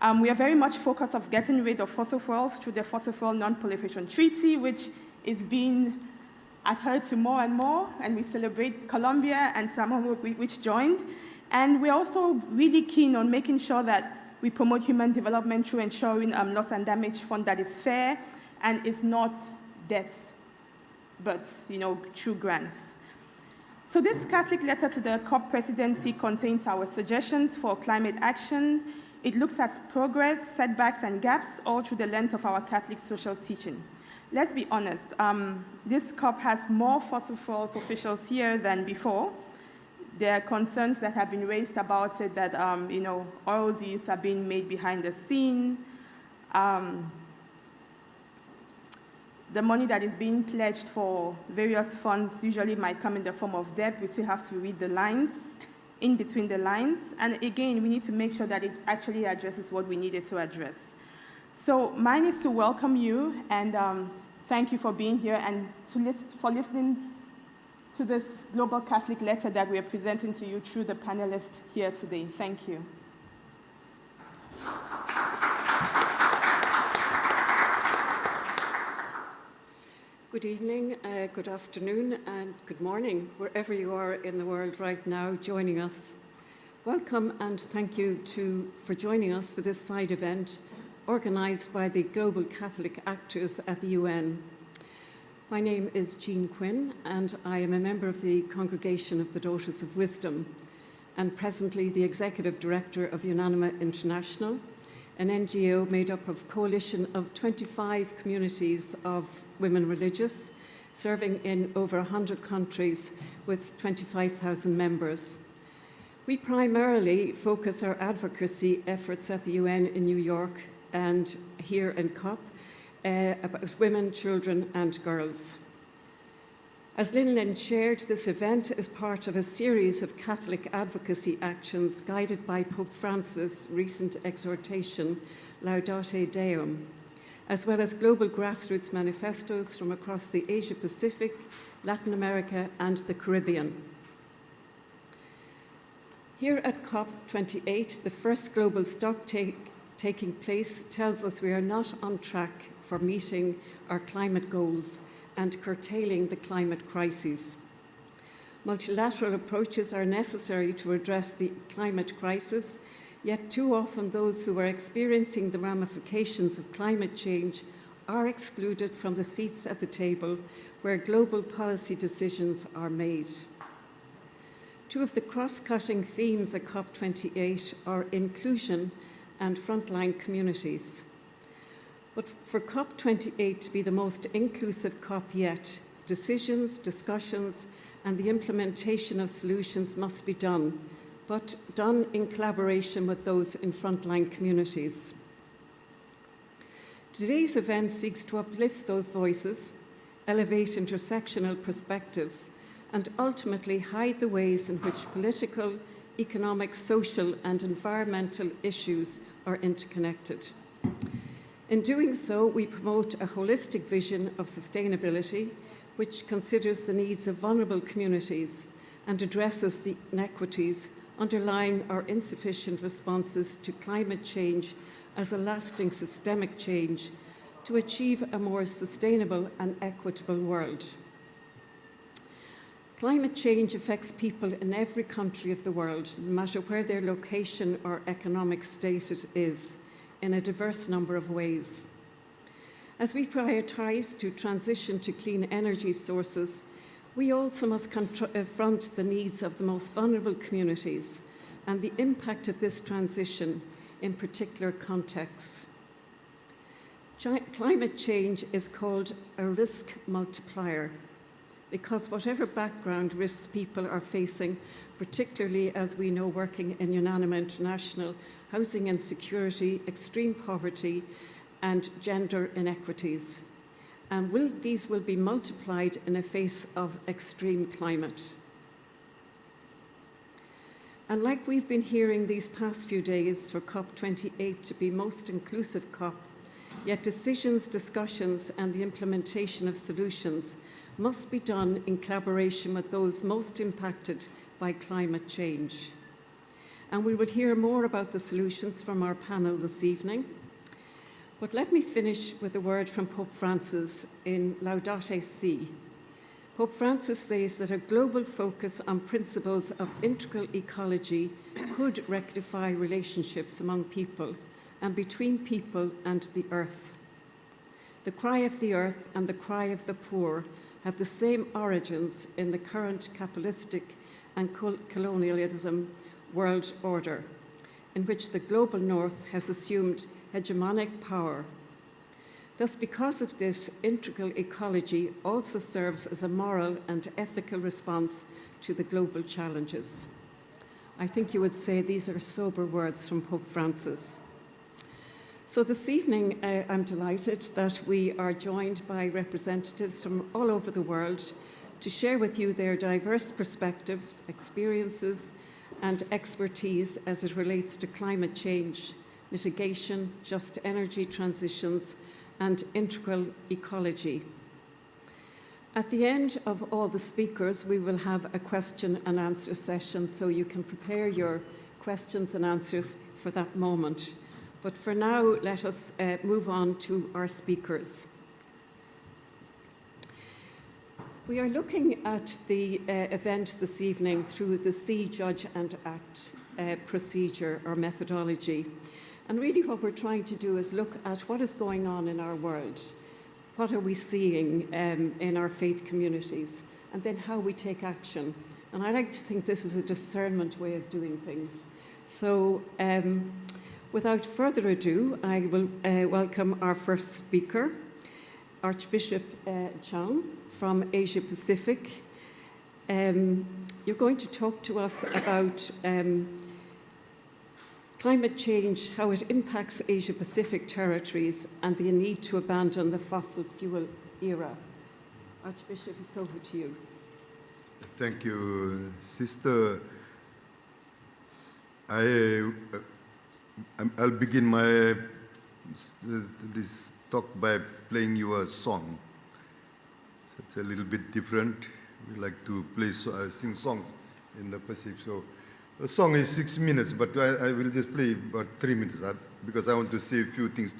We are very much focused on getting rid of fossil fuels through the Fossil Fuel Non-Proliferation Treaty, which is being adhered to more and more, and we celebrate Colombia and Samoa, which joined. And we're also really keen on making sure that we promote human development through ensuring loss and damage fund that is fair and is not debts, but through grants. So this Catholic letter to the COP presidency contains our suggestions for climate action. It looks at progress, setbacks, and gaps, all through the lens of our Catholic social teaching. Let's be honest, this COP has more fossil fuels officials here than before. There are concerns that have been raised about it that, oil deals are being made behind the scene. The money that is being pledged for various funds usually might come in the form of debt. We still have to read the lines, in between the lines. And again, we need to make sure that it actually addresses what we needed to address. So mine is to welcome you and thank you for being here and for listening to this Global Catholic letter that we are presenting to you through the panelists here today. Thank you. Good evening, good afternoon, and good morning, wherever you are in the world right now joining us. Welcome and thank you for joining us for this side event organised by the Global Catholic Actors at the UN. My name is Quinn, and I am a member of the Congregation of the Daughters of Wisdom, and presently the Executive Director of Unanima International, an NGO made up of a coalition of 25 communities of women religious, serving in over 100 countries with 25,000 members. We primarily focus our advocacy efforts at the UN in New York and here in COP about women, children, and girls. As Lindlyn shared, this event is part of a series of Catholic advocacy actions guided by Pope Francis' recent exhortation, Laudate Deum, as well as global grassroots manifestos from across the Asia-Pacific, Latin America, and the Caribbean. Here at COP28, the first global stocktake taking place tells us we are not on track for meeting our climate goals and curtailing the climate crises. Multilateral approaches are necessary to address the climate crisis, yet too often those who are experiencing the ramifications of climate change are excluded from the seats at the table where global policy decisions are made. Two of the cross-cutting themes at COP28 are inclusion and frontline communities. But for COP28 to be the most inclusive COP yet, decisions, discussions, and the implementation of solutions must be done, but done in collaboration with those in frontline communities. Today's event seeks to uplift those voices, elevate intersectional perspectives, and ultimately hide the ways in which political, economic, social, and environmental issues are interconnected. In doing so, we promote a holistic vision of sustainability, which considers the needs of vulnerable communities and addresses the inequities underlying our insufficient responses to climate change as a lasting systemic change to achieve a more sustainable and equitable world. Climate change affects people in every country of the world, no matter where their location or economic status is, in a diverse number of ways. As we prioritise to transition to clean energy sources, we also must confront the needs of the most vulnerable communities and the impact of this transition in particular contexts. Climate change is called a risk multiplier because whatever background risks people are facing, particularly as we know working in Unanima International, housing insecurity, extreme poverty, and gender inequities. And these will be multiplied in the face of extreme climate. And like we've been hearing these past few days for COP28 to be most inclusive COP, yet decisions, discussions, and the implementation of solutions must be done in collaboration with those most impacted by climate change. and we will hear more about the solutions from our panel this evening. But let me finish with a word from Pope Francis in Laudate Si. Pope Francis says that a global focus on principles of integral ecology could rectify relationships among people and between people and the earth. The cry of the earth and the cry of the poor have the same origins in the current capitalistic and colonialism world order, in which the global north has assumed hegemonic power. Thus, because of this, integral ecology also serves as a moral and ethical response to the global challenges. I think you would say these are sober words from Pope Francis. So this evening, I'm delighted that we are joined by representatives from all over the world to share with you their diverse perspectives, experiences, and expertise as it relates to climate change, mitigation, just energy transitions, and integral ecology. At the end of all the speakers, we will have a question and answer session, so you can prepare your questions and answers for that moment. But for now, let us move on to our speakers. We are looking at the event this evening through the See, Judge and Act procedure or methodology. And really what we're trying to do is look at what is going on in our world. What are we seeing in our faith communities? And then how we take action. And I like to think this is a discernment way of doing things. So without further ado, I will welcome our first speaker, Archbishop Chang from Asia Pacific. You're going to talk to us about climate change, how it impacts Asia Pacific territories, and the need to abandon the fossil fuel era. Archbishop, it's over to you. Thank you, Sister. I'll begin this talk by playing you a song. So it's a little bit different. We like to sing songs in the Pacific. So the song is 6 minutes, but I will just play about 3 minutes because I want to say a few things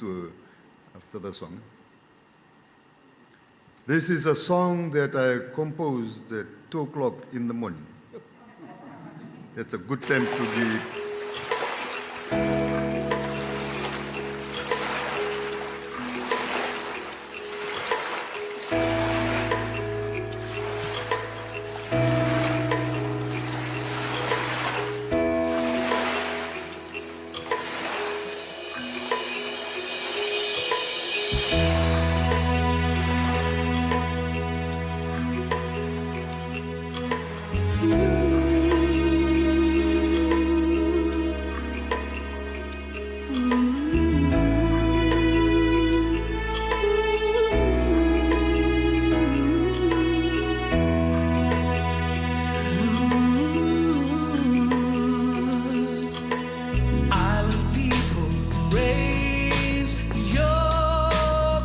after the song. This is a song that I composed at 2 o'clock in the morning. It's a good time to be. Island people, raise your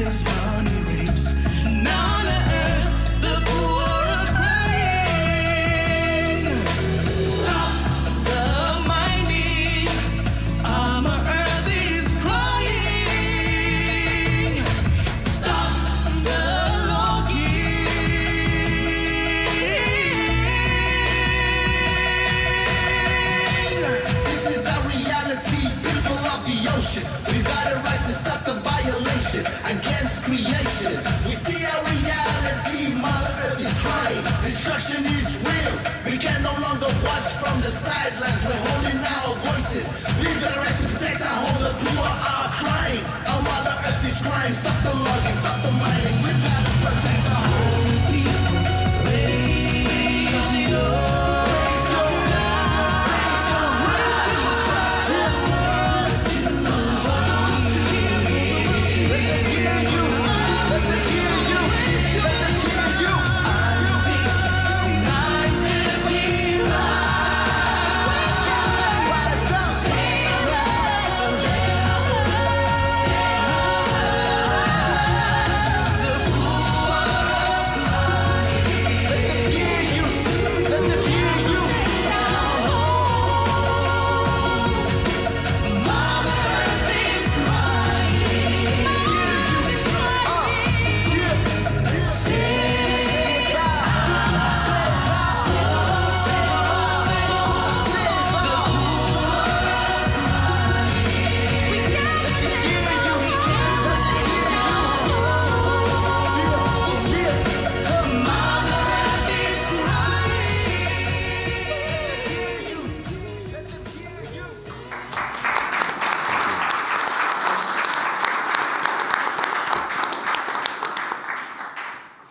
his money reaps. Now on earth the poor are crying. Stop the mining, our earth is crying. Stop the This is our reality, people of the ocean. We gotta rise to stop the violation against creation. We see our reality, Mother Earth is crying. Destruction is real. We can no longer watch from the sidelines. We're holding our voices. We gotta rise to protect our home. The poor are crying. Our Mother Earth is crying. Stop the logging, stop the mining. We gotta protect our home. Raise your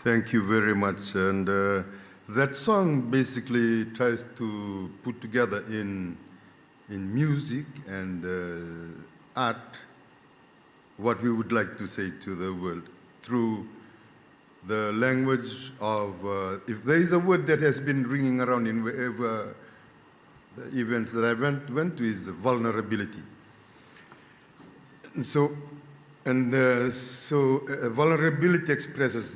Thank you very much. And that song basically tries to put together in music and art what we would like to say to the world through the language of, if there is a word that has been ringing around in wherever the events that I went to, is vulnerability. Vulnerability expresses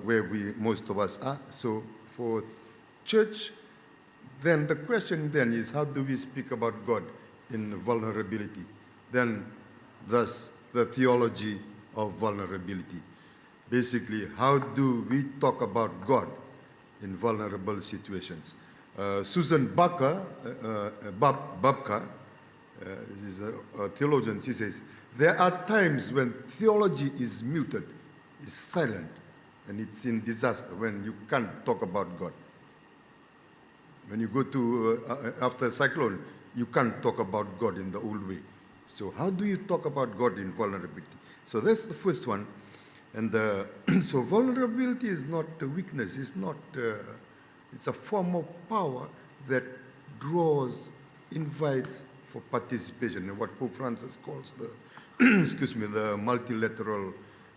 where most of us are. So for church, then the question then is, how do we speak about God in vulnerability? Then, thus, the theology of vulnerability. Basically, how do we talk about God in vulnerable situations? Susan Babka, this is a theologian, she says, there are times when theology is muted, is silent, and it's in disaster when you can't talk about God. When you go to, after a cyclone, you can't talk about God in the old way. So how do you talk about God in vulnerability? So that's the first one. And so vulnerability is not a weakness, it's not, it's a form of power that draws, invites for participation in what Pope Francis calls the the multilateral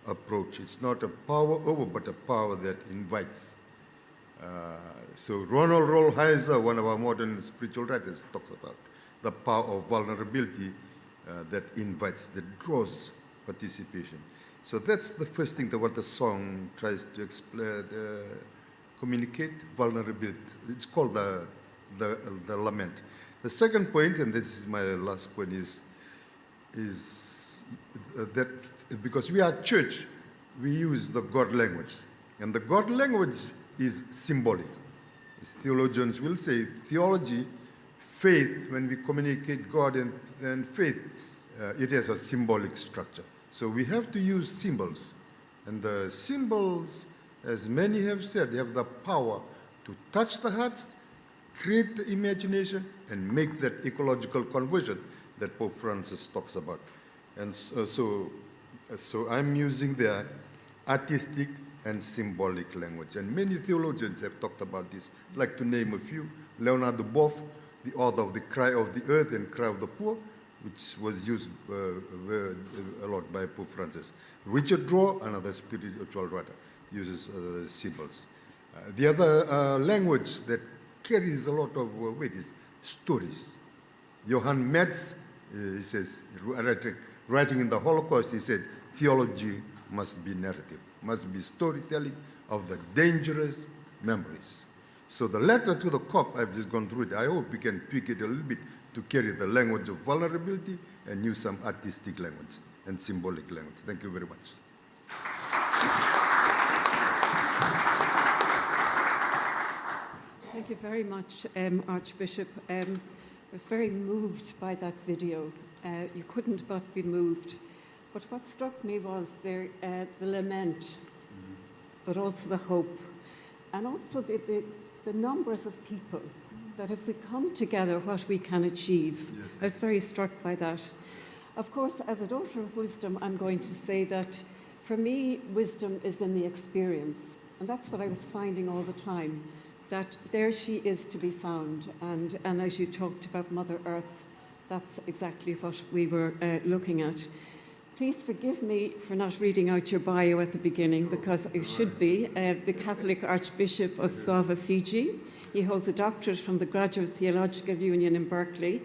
approach. It's not a power over, but a power that invites. So Ronald Rolheiser, one of our modern spiritual writers, talks about the power of vulnerability that invites, that draws participation. So that's the first thing that what the song tries to explain, communicate, vulnerability. It's called the lament. The second point, and this is my last point, is that because we are church, we use the God language. And the God language is symbolic. As theologians will say, theology, faith, when we communicate God and faith, it has a symbolic structure. So we have to use symbols. And the symbols, as many have said, have the power to touch the hearts, create the imagination, and make that ecological conversion that Pope Francis talks about. And so I'm using the artistic and symbolic language. And many theologians have talked about this. I'd like to name a few. Leonardo Boff, the author of The Cry of the Earth and Cry of the Poor, which was used a lot by Pope Francis. Richard Rohr, another spiritual writer, uses symbols. The other language that carries a lot of weight is stories. Johann Metz, he says, writing in the Holocaust, he said, theology must be narrative, must be storytelling of the dangerous memories. So the letter to the COP, I've just gone through it. I hope we can tweak it a little bit to carry the language of vulnerability and use some artistic language and symbolic language. Thank you very much. Thank you very much, Archbishop. I was very moved by that video. You couldn't but be moved. But what struck me was the lament, but also the hope, and also the numbers of people that if we come together, what we can achieve. Yes. I was very struck by that. Of course, as a daughter of wisdom, I'm going to say that for me, wisdom is in the experience. And that's what I was finding all the time, that there she is to be found. And as you talked about Mother Earth, that's exactly what we were looking at. Please forgive me for not reading out your bio at the beginning, because it should be the Catholic Archbishop of Suava, Fiji. He holds a doctorate from the Graduate Theological Union in Berkeley,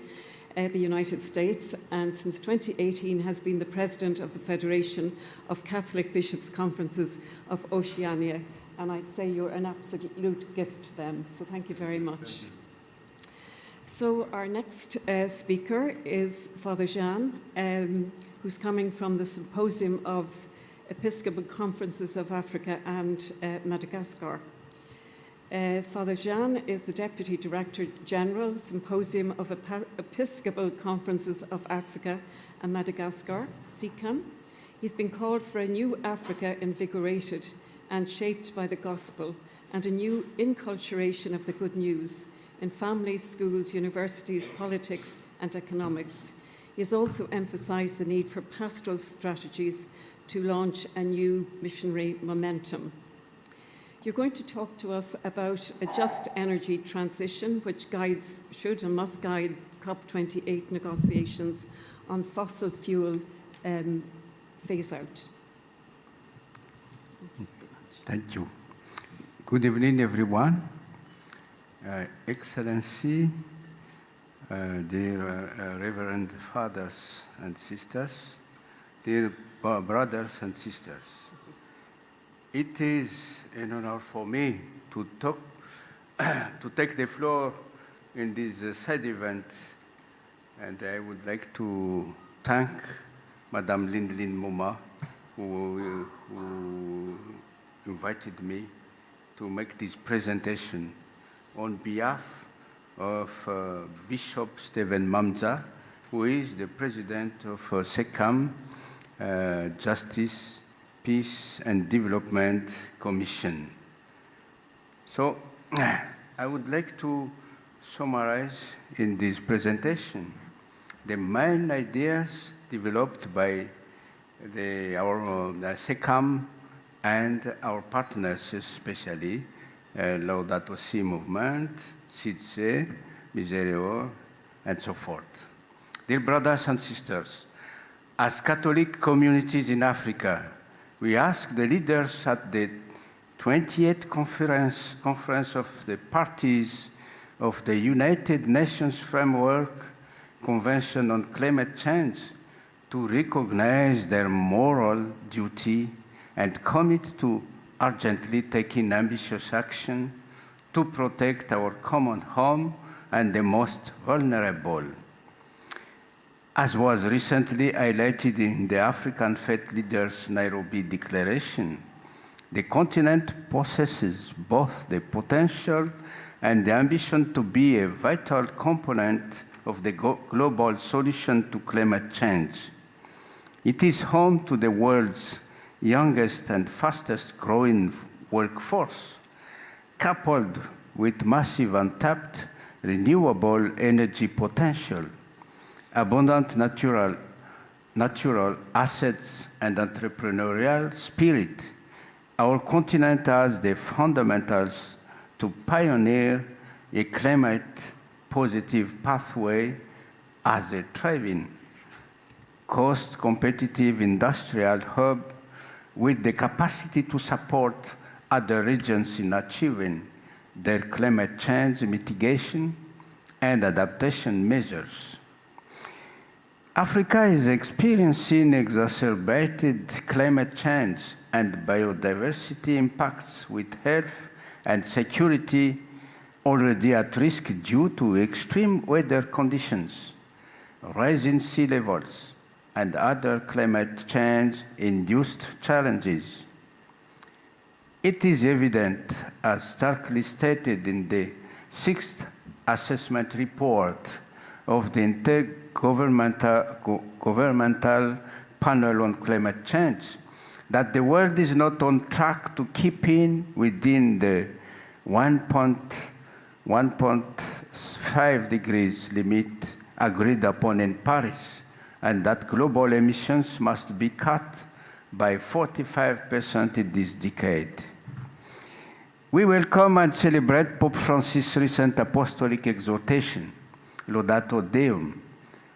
the United States, and since 2018 has been the president of the Federation of Catholic Bishops' Conferences of Oceania. And I'd say you're an absolute gift to them. So thank you very much. So our next speaker is Father Jean, who's coming from the Symposium of Episcopal Conferences of Africa and Madagascar. Father Jean is the Deputy Director General, Symposium of Episcopal Conferences of Africa and Madagascar, SECAM. He's been called for a new Africa invigorated and shaped by the gospel, and a new inculturation of the good news in families, schools, universities, politics, and economics. He has also emphasized the need for pastoral strategies to launch a new missionary momentum. You're going to talk to us about a just energy transition, which should and must guide COP28 negotiations on fossil fuel phase out. Thank you. Good evening, everyone. Excellency, dear Reverend Fathers and Sisters, dear brothers and sisters. It is an honor for me to take the floor in this side event, and I would like to thank Madame Lindlyn Moma, who invited me to make this presentation on behalf of Bishop Stephen Mamza, who is the president of SECAM, Justice, Peace and Development Commission. So I would like to summarize in this presentation the main ideas developed by our SECAM and our partners, especially Laudato Si movement, CITSE, Miserere, and so forth. Dear brothers and sisters, as Catholic communities in Africa, we ask the leaders at the 28th Conference of the Parties of the United Nations Framework Convention on Climate Change to recognize their moral duty and commit to urgently taking ambitious action to protect our common home and the most vulnerable. As was recently highlighted in the African Faith Leaders Nairobi Declaration, the continent possesses both the potential and the ambition to be a vital component of the global solution to climate change. It is home to the world's youngest and fastest growing workforce, coupled with massive untapped renewable energy potential, abundant natural assets, and entrepreneurial spirit. Our continent has the fundamentals to pioneer a climate-positive pathway as a thriving, cost-competitive industrial hub with the capacity to support other regions in achieving their climate change mitigation and adaptation measures. Africa is experiencing exacerbated climate change and biodiversity impacts with health and security already at risk due to extreme weather conditions, rising sea levels, and other climate change-induced challenges. It is evident, as starkly stated in the 6th assessment report of the Intergovernmental Panel on Climate Change, that the world is not on track to keep within the 1.5 degrees limit agreed upon in Paris, and that global emissions must be cut by 45% in this decade. We welcome and celebrate Pope Francis' recent apostolic exhortation, Laudato Deum,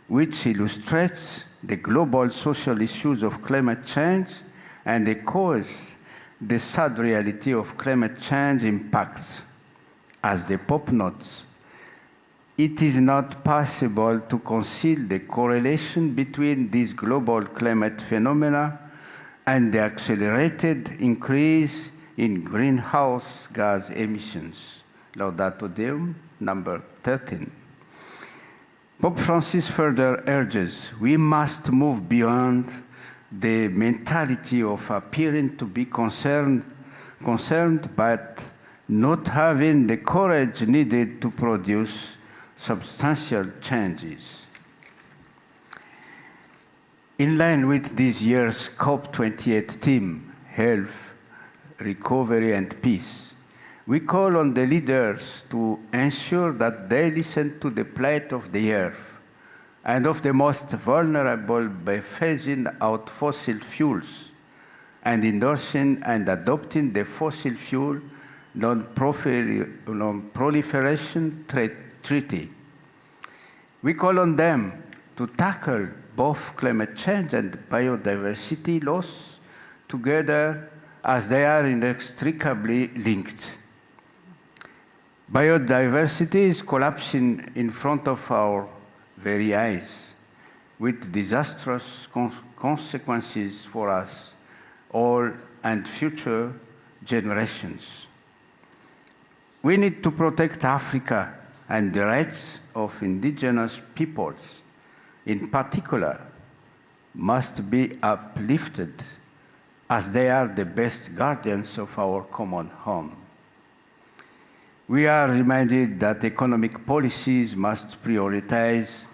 which illustrates the global social issues of climate change and echoes the sad reality of climate change impacts. As the Pope notes, it is not possible to conceal the correlation between these global climate phenomena and the accelerated increase in greenhouse gas emissions. Laudato Deum, number 13. Pope Francis further urges, we must move beyond the mentality of appearing to be concerned but not having the courage needed to produce substantial changes. In line with this year's COP28 theme, health, recovery, and peace, we call on the leaders to ensure that they listen to the plight of the earth and of the most vulnerable by phasing out fossil fuels and endorsing and adopting the Fossil Fuel Non-Proliferation Treaty. We call on them to tackle both climate change and biodiversity loss together, as they are inextricably linked. Biodiversity is collapsing in front of our very eyes, with disastrous consequences for us all and future generations. We need to protect Africa and the rights of indigenous peoples, in particular, must be uplifted, as they are the best guardians of our common home. We are reminded that economic policies must prioritize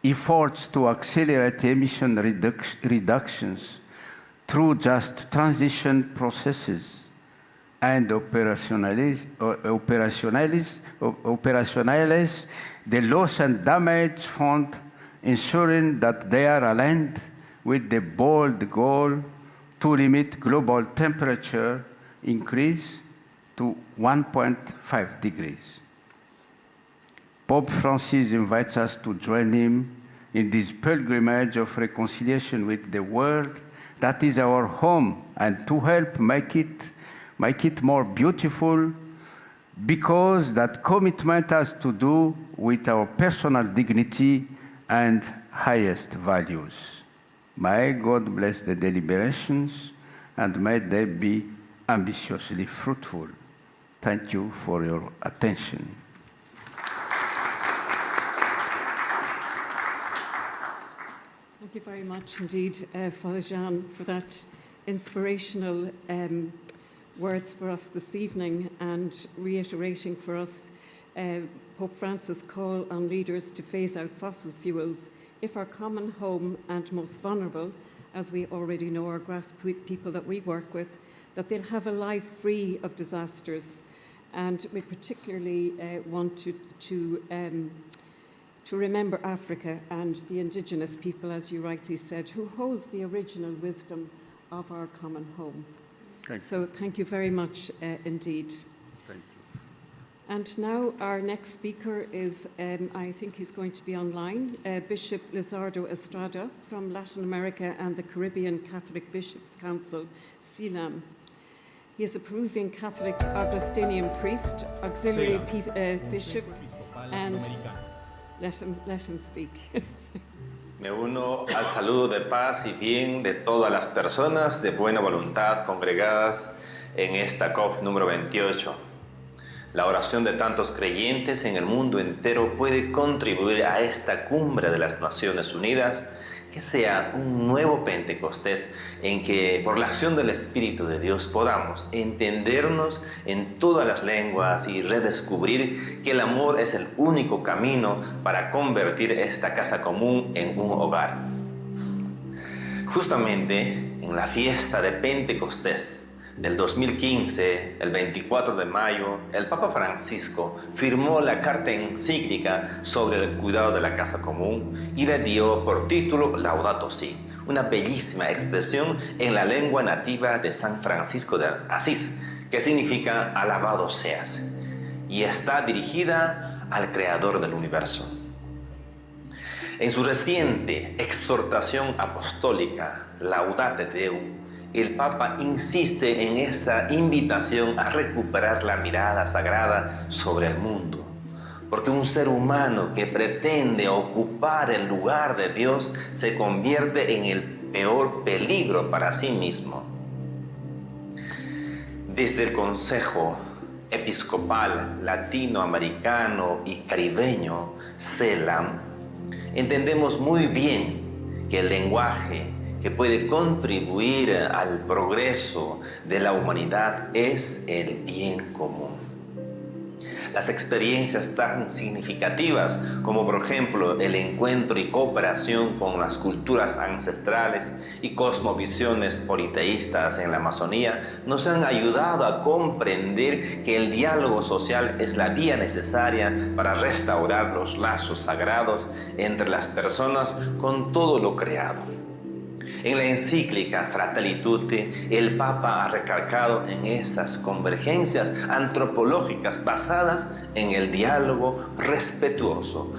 efforts to accelerate emission reductions through just transition processes and operationalize the loss and damage fund, ensuring that they are aligned with the bold goal to limit global temperature increase to 1.5 degrees. Pope Francis invites us to join him in this pilgrimage of reconciliation with the world that is our home, and to help make it more beautiful, because that commitment has to do with our personal dignity and highest values. May God bless the deliberations, and may they be ambitiously fruitful. Thank you for your attention. Thank you very much indeed, Father Jean, for that inspirational words for us this evening, and reiterating for us Pope Francis' call on leaders to phase out fossil fuels if our common home and most vulnerable, as we already know, our grassroots people that we work with, that they'll have a life free of disasters. And we particularly want to remember Africa and the indigenous people, as you rightly said, who holds the original wisdom of our common home. Thank you very much indeed. Thank you. And now our next speaker is, I think he's going to be online, Bishop Lizardo Estrada from Latin America and the Caribbean Catholic Bishops' Council, CILAM. He is a Peruvian Catholic Augustinian priest, auxiliary bishop, and let him speak. Me uno al saludo de paz y bien de todas las personas de buena voluntad congregadas en esta COP número 28. La oración de tantos creyentes en el mundo entero puede contribuir a esta cumbre de las Naciones Unidas, que sea un nuevo Pentecostés en que por la acción del Espíritu de Dios podamos entendernos en todas las lenguas y redescubrir que el amor es el único camino para convertir esta casa común en un hogar. Justamente en la fiesta de Pentecostés del 2015, el 24 de mayo, el Papa Francisco firmó la carta encíclica sobre el cuidado de la casa común y le dio por título Laudato Si, una bellísima expresión en la lengua nativa de San Francisco de Asís, que significa alabado seas, y está dirigida al Creador del universo. En su reciente exhortación apostólica, Laudate Deum, el Papa insiste en esa invitación a recuperar la mirada sagrada sobre el mundo, porque un ser humano que pretende ocupar el lugar de Dios se convierte en el peor peligro para sí mismo. Desde el Consejo Episcopal Latinoamericano y Caribeño, CELAM, entendemos muy bien que el lenguaje que puede contribuir al progreso de la humanidad es el bien común. Las experiencias tan significativas como por ejemplo el encuentro y cooperación con las culturas ancestrales y cosmovisiones politeístas en la Amazonía nos han ayudado a comprender que el diálogo social es la vía necesaria para restaurar los lazos sagrados entre las personas con todo lo creado. En la encíclica Fratelli Tutti, el Papa ha recalcado en esas convergencias antropológicas basadas en el diálogo respetuoso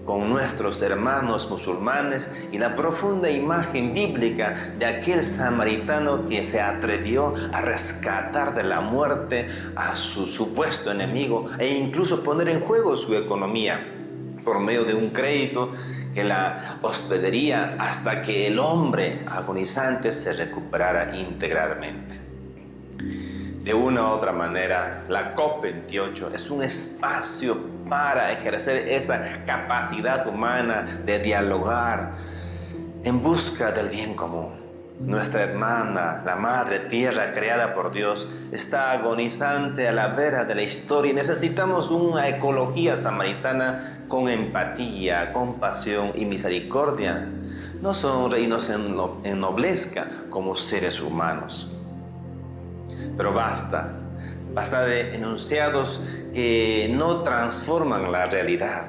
con nuestros hermanos musulmanes y la profunda imagen bíblica de aquel samaritano que se atrevió a rescatar de la muerte a su supuesto enemigo e incluso poner en juego su economía por medio de un crédito que la hospedaría hasta que el hombre agonizante se recuperara integralmente. De una u otra manera, la COP28 es un espacio para ejercer esa capacidad humana de dialogar en busca del bien común. Nuestra hermana, la Madre Tierra creada por Dios, está agonizante a la vera de la historia y necesitamos una ecología samaritana con empatía, compasión y misericordia. Nos honre y nos ennoblezca como seres humanos. Pero basta de enunciados que no transforman la realidad.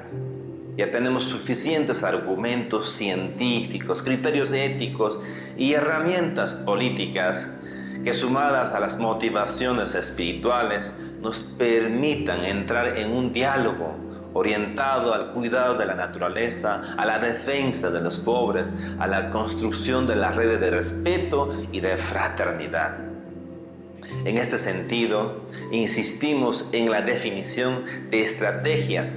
Ya tenemos suficientes argumentos científicos, criterios éticos y herramientas políticas que, sumadas a las motivaciones espirituales, nos permitan entrar en un diálogo orientado al cuidado de la naturaleza, a la defensa de los pobres, a la construcción de las redes de respeto y de fraternidad. En este sentido, insistimos en la definición de estrategias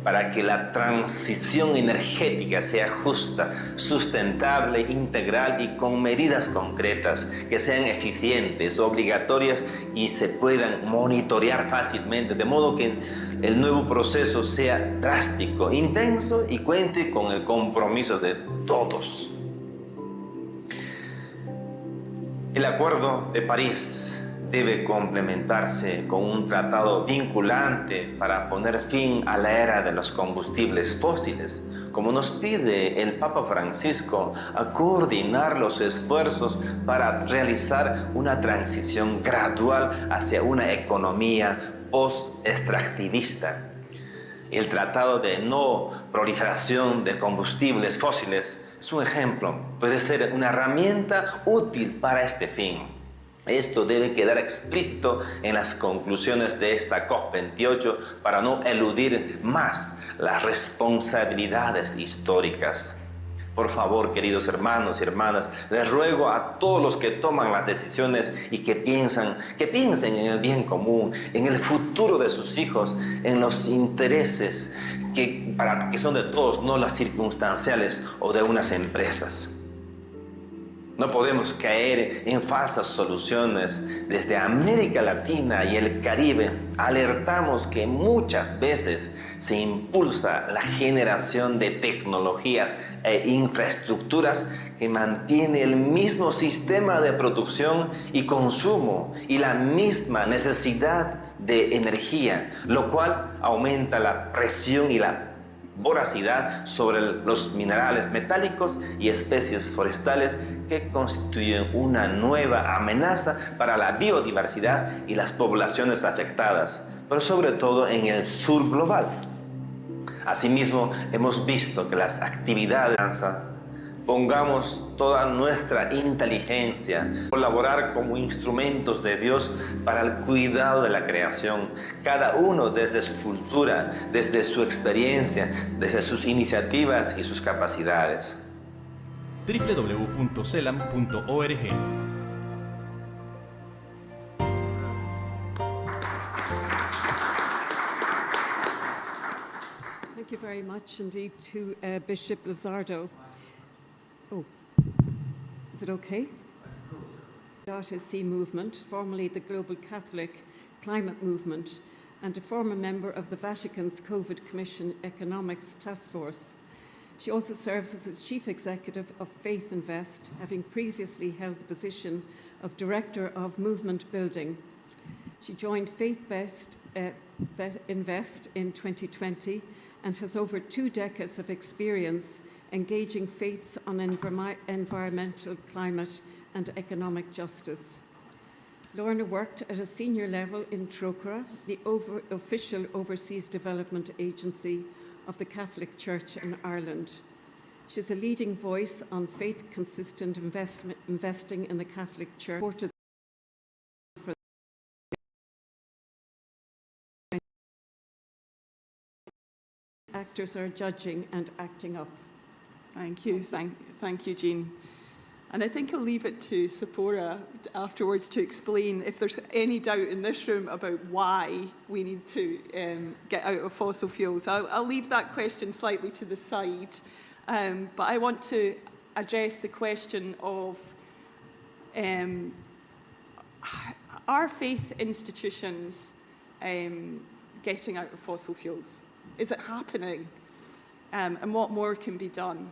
para que la transición energética sea justa, sustentable, integral y con medidas concretas que sean eficientes, obligatorias y se puedan monitorear fácilmente, de modo que el nuevo proceso sea drástico, intenso y cuente con el compromiso de todos. El Acuerdo de París debe complementarse con un tratado vinculante para poner fin a la era de los combustibles fósiles, como nos pide el Papa Francisco a coordinar los esfuerzos para realizar una transición gradual hacia una economía post-extractivista. El Tratado de No Proliferación de Combustibles Fósiles es un ejemplo, puede ser una herramienta útil para este fin. Esto debe quedar explícito en las conclusiones de esta COP28 para no eludir más las responsabilidades históricas. Por favor, queridos hermanos y hermanas, les ruego a todos los que toman las decisiones y que piensen en el bien común, en el futuro de sus hijos, en los intereses que son de todos, no las circunstanciales o de unas empresas. No podemos caer en falsas soluciones. Desde América Latina y el Caribe alertamos que muchas veces se impulsa la generación de tecnologías e infraestructuras que mantiene el mismo sistema de producción y consumo y la misma necesidad de energía, lo cual aumenta la presión y la voracidad sobre los minerales metálicos y especies forestales que constituyen una nueva amenaza para la biodiversidad y las poblaciones afectadas, pero sobre todo en el sur global. Asimismo, hemos visto que las actividades pongamos toda nuestra inteligencia, colaborar como instrumentos de Dios para el cuidado de la creación, cada uno desde su cultura, desde su experiencia, desde sus iniciativas y sus capacidades. www.celam.org. Thank you very much indeed to Bishop Lizardo. Oh, is it okay? R.bp movement, formerly the Global Catholic Climate Movement, and a former member of the Vatican's COVID Commission Economics Task Force. She also serves as its Chief Executive of Faith Invest, having previously held the position of Director of Movement Building. She joined Faith Invest in 2020 and has over 2 decades of experience engaging faiths on environmental, climate and economic justice. Lorna worked at a senior level in Tzeporah, the official overseas development agency of the Catholic Church in Ireland. She's a leading voice on faith-consistent investing in the Catholic Church. Actors are judging and acting up. Thank you, thank you, Jean. And I think I'll leave it to Tzeporah afterwards to explain if there's any doubt in this room about why we need to get out of fossil fuels. I'll leave that question slightly to the side, but I want to address the question of are faith institutions getting out of fossil fuels? Is it happening? And what more can be done?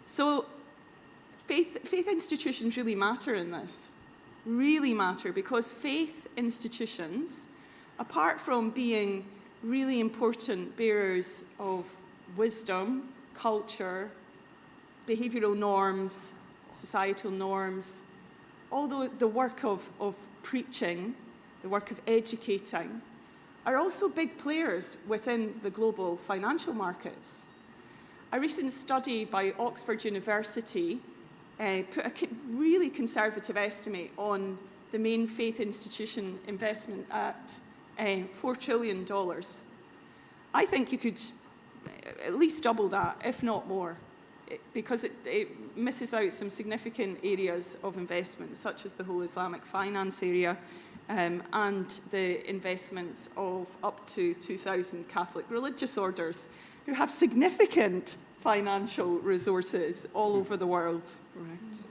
So faith institutions really matter in this, really matter, because faith institutions, apart from being really important bearers of wisdom, culture, behavioural norms, societal norms, all the work of preaching, the work of educating, are also big players within the global financial markets. A recent study by Oxford University put a really conservative estimate on the main faith institution investment at $4 trillion. I think you could at least double that, if not more, because it misses out some significant areas of investment, such as the whole Islamic finance area, and the investments of up to 2,000 Catholic religious orders who have significant financial resources all over the world. Correct.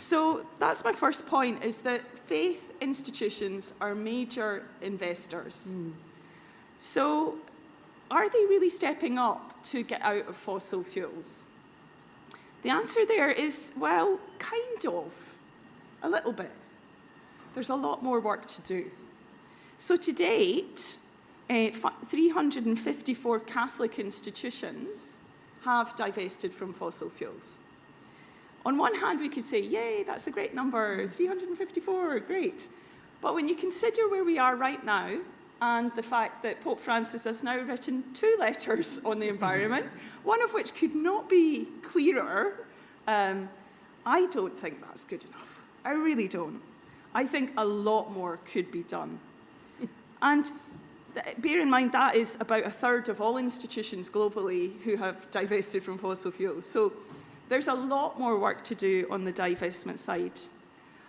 So that's my first point, is that faith institutions are major investors. So are they really stepping up to get out of fossil fuels? The answer there is, well, kind of, a little bit. There's a lot more work to do. So to date, 354 Catholic institutions have divested from fossil fuels. On one hand, we could say, yay, that's a great number, 354, great. But when you consider where we are right now, and the fact that Pope Francis has now written 2 letters on the environment, one of which could not be clearer, I don't think that's good enough. I really don't. I think a lot more could be done. And bear in mind that is about a third of all institutions globally who have divested from fossil fuels. So there's a lot more work to do on the divestment side.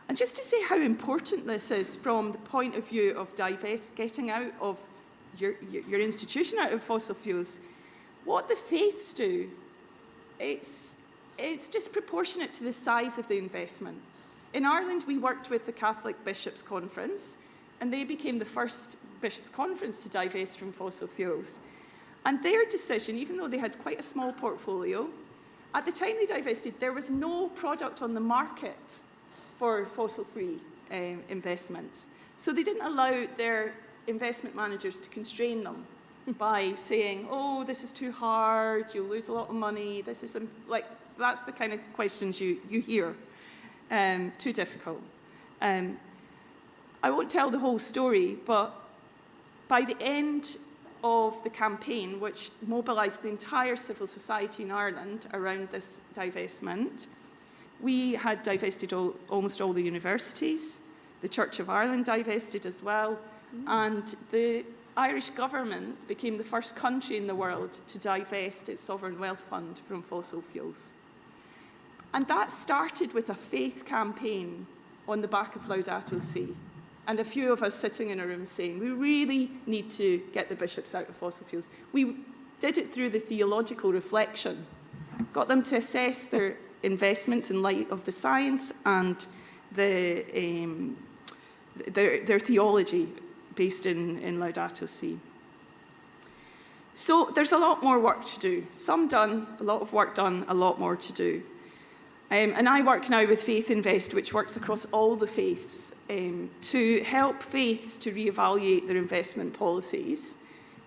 And just to say how important this is from the point of view of getting out of your institution out of fossil fuels, what the faiths do, it's disproportionate to the size of the investment. In Ireland, we worked with the Catholic Bishops' Conference, and they became the first Bishops' Conference to divest from fossil fuels. And their decision, even though they had quite a small portfolio, at the time they divested, there was no product on the market for fossil-free investments. So they didn't allow their investment managers to constrain them by saying, oh, this is too hard, you'll lose a lot of money, this is, that's the kind of questions you hear. Too difficult. I won't tell the whole story, but by the end of the campaign, which mobilised the entire civil society in Ireland around this divestment, we had divested almost all the universities. The Church of Ireland divested as well, and the Irish government became the first country in the world to divest its sovereign wealth fund from fossil fuels. And that started with a faith campaign on the back of Laudato Si, and a few of us sitting in a room saying, we really need to get the bishops out of fossil fuels. We did it through the theological reflection, got them to assess their investments in light of the science and their theology based in Laudato Si. So there's a lot more work to do. Some done, a lot of work done, a lot more to do. And I work now with Faith Invest, which works across all the faiths, to help faiths to reevaluate their investment policies.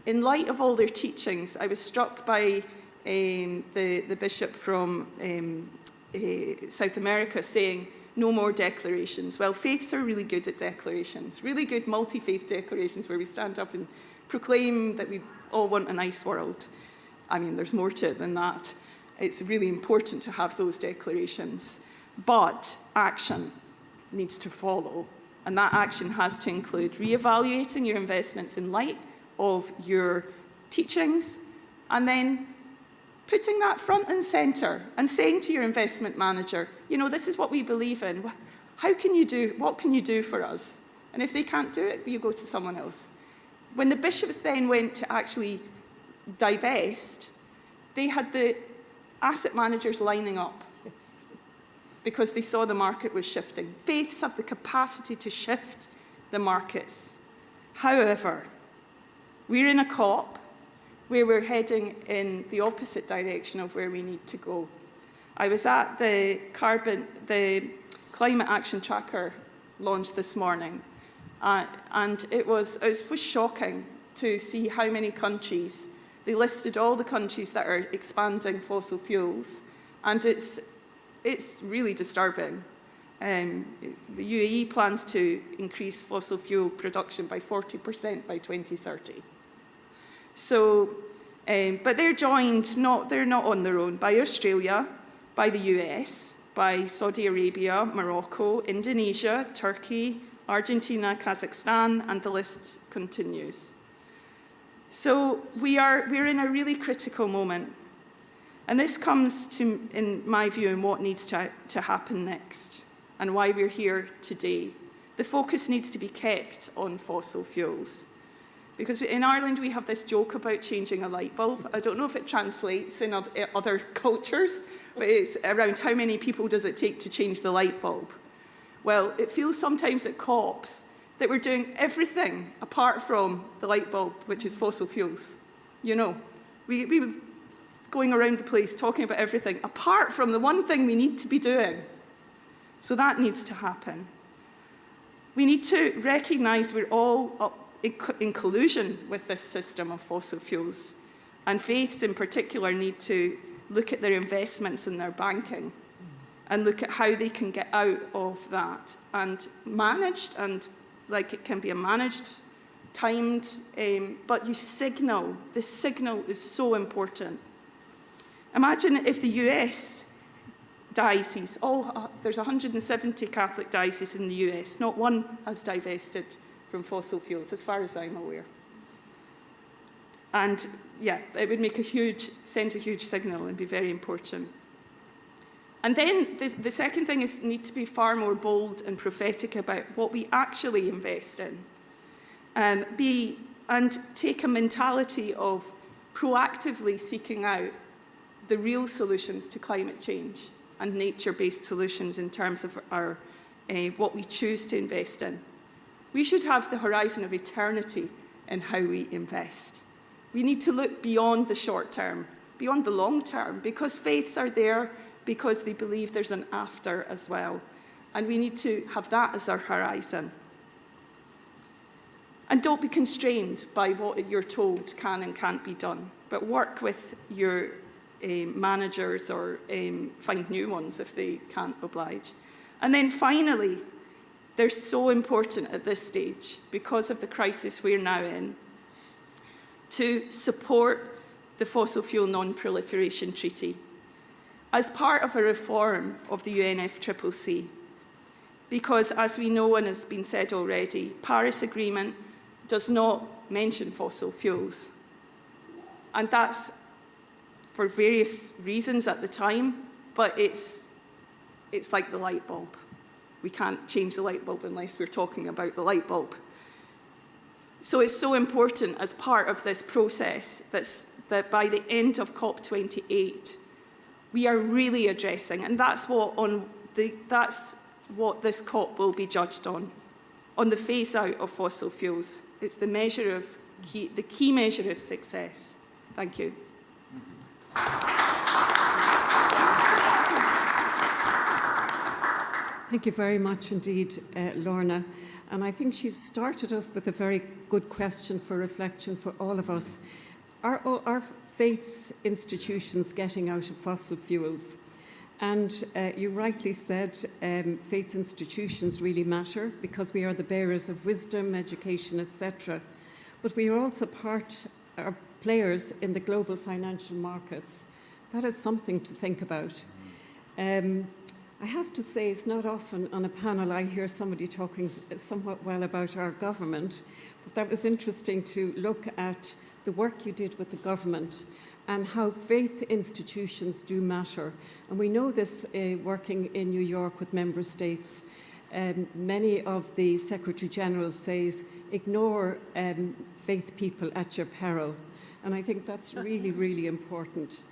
In light of all their teachings, I was struck by the bishop from South America saying, no more declarations. Well, faiths are really good at declarations, really good multi-faith declarations where we stand up and proclaim that we all want a nice world. I mean, there's more to it than that. It's really important to have those declarations, but action needs to follow. And that action has to include reevaluating your investments in light of your teachings, and then putting that front and centre and saying to your investment manager, you know, this is what we believe in. What can you do for us? And if they can't do it, you go to someone else. When the bishops then went to actually divest, they had the asset managers lining up because they saw the market was shifting. Faiths have the capacity to shift the markets. However, we're in a COP where we're heading in the opposite direction of where we need to go. I was at the Climate Action Tracker launch this morning, and it was shocking to see how many countries. They listed all the countries that are expanding fossil fuels, and it's really disturbing. The UAE plans to increase fossil fuel production by 40% by 2030. So, but they're joined, they're not on their own, by Australia, by the US, by Saudi Arabia, Morocco, Indonesia, Turkey, Argentina, Kazakhstan, and the list continues. So we're in a really critical moment. And this comes to, in my view, in what needs to happen next and why we're here today. The focus needs to be kept on fossil fuels. Because in Ireland, we have this joke about changing a light bulb. I don't know if it translates in other cultures, but it's around how many people does it take to change the light bulb. Well, it feels sometimes at COPs that we're doing everything apart from the light bulb, which is fossil fuels. You know, we were going around the place talking about everything apart from the one thing we need to be doing. So that needs to happen. We need to recognise we're all in collusion with this system of fossil fuels, and faiths in particular need to look at their investments and their banking and look at how they can get out of that and managed, and like it can be a managed, timed, but the signal is so important. Imagine if the US diocese, there's 170 Catholic dioceses in the US, not one has divested from fossil fuels, as far as I'm aware. And yeah, it would make send a huge signal and be very important. And then the second thing is need to be far more bold and prophetic about what we actually invest in. And take a mentality of proactively seeking out the real solutions to climate change and nature-based solutions in terms of our what we choose to invest in. We should have the horizon of eternity in how we invest. We need to look beyond the short term, beyond the long term, because faiths are there because they believe there's an after as well. And we need to have that as our horizon. And don't be constrained by what you're told can and can't be done, but work with your managers or find new ones if they can't oblige. And then finally, they're so important at this stage, because of the crisis we're now in, to support the Fossil Fuel Non-Proliferation Treaty as part of a reform of the UNFCCC. Because as we know and has been said already, Paris Agreement does not mention fossil fuels. And that's for various reasons at the time, but it's like the light bulb. We can't change the light bulb unless we're talking about the light bulb. So it's so important as part of this process that by the end of COP28, we are really addressing, and that's what this COP will be judged on the phase out of fossil fuels. It's the measure of the key measure is success. Thank you. Thank you very much indeed, Lorna. And I think she's started us with a very good question for reflection for all of us. Are faith's institutions getting out of fossil fuels? And you rightly said faith institutions really matter because we are the bearers of wisdom, education, etc. But we are also players in the global financial markets. That is something to think about. I have to say, it's not often on a panel I hear somebody talking somewhat well about our government, but that was interesting to look at the work you did with the government and how faith institutions do matter. And we know this working in New York with member states. Many of the Secretary Generals says, ignore faith people at your peril. And I think that's really, really important.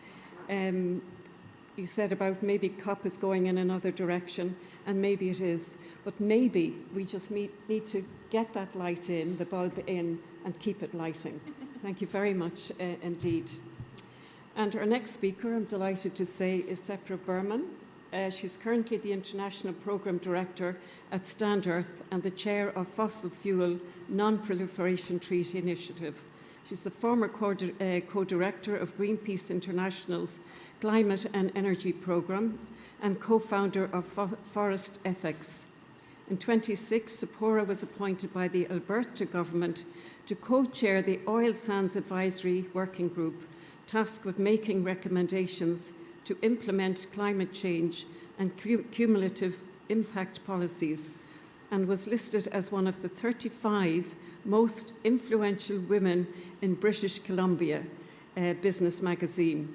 You said about maybe COP is going in another direction, and maybe it is, but maybe we just need to get that light in, the bulb in, and keep it lighting. Thank you very much indeed. And our next speaker, I'm delighted to say, is Tzeporah Berman. She's currently the International Programme Director at Stand Earth and the Chair of Fossil Fuel Non-Proliferation Treaty Initiative. She's the former co-director of Greenpeace International's Climate and Energy Programme and co-founder of Forest Ethics. In 2006, Tzeporah was appointed by the Alberta government to co-chair the Oil Sands Advisory Working Group, tasked with making recommendations to implement climate change and cumulative impact policies, and was listed as one of the 35 most influential women in British Columbia business magazine.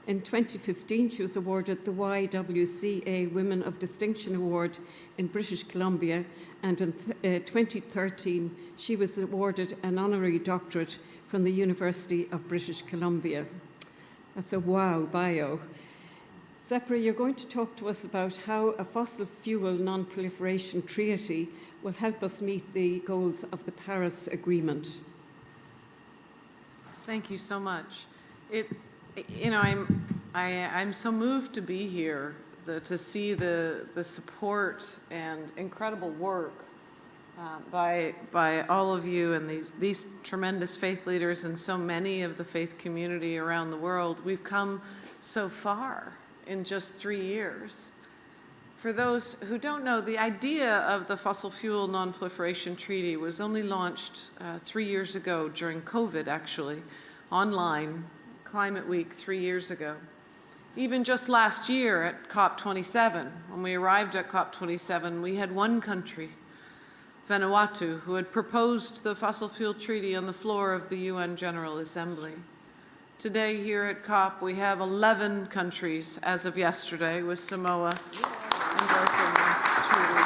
In 2015, she was awarded the YWCA Women of Distinction Award in British Columbia, and in 2013, she was awarded an honorary doctorate from the University of British Columbia. That's a wow bio. Tzeporah, you're going to talk to us about how a fossil fuel non-proliferation treaty will help us meet the goals of the Paris Agreement. Thank you so much. I'm so moved to be here, to see the support and incredible work by all of you and these tremendous faith leaders and so many of the faith community around the world. We've come so far in just 3 years. For those who don't know, the idea of the Fossil Fuel Non-Proliferation Treaty was only launched 3 years ago during COVID, actually, online, Climate Week 3 years ago. Even just last year at COP27, when we arrived at COP27, we had one country Vanuatu, who had proposed the fossil fuel treaty on the floor of the UN General Assembly. Today here at COP, we have 11 countries as of yesterday, with Samoa endorsing the treaty.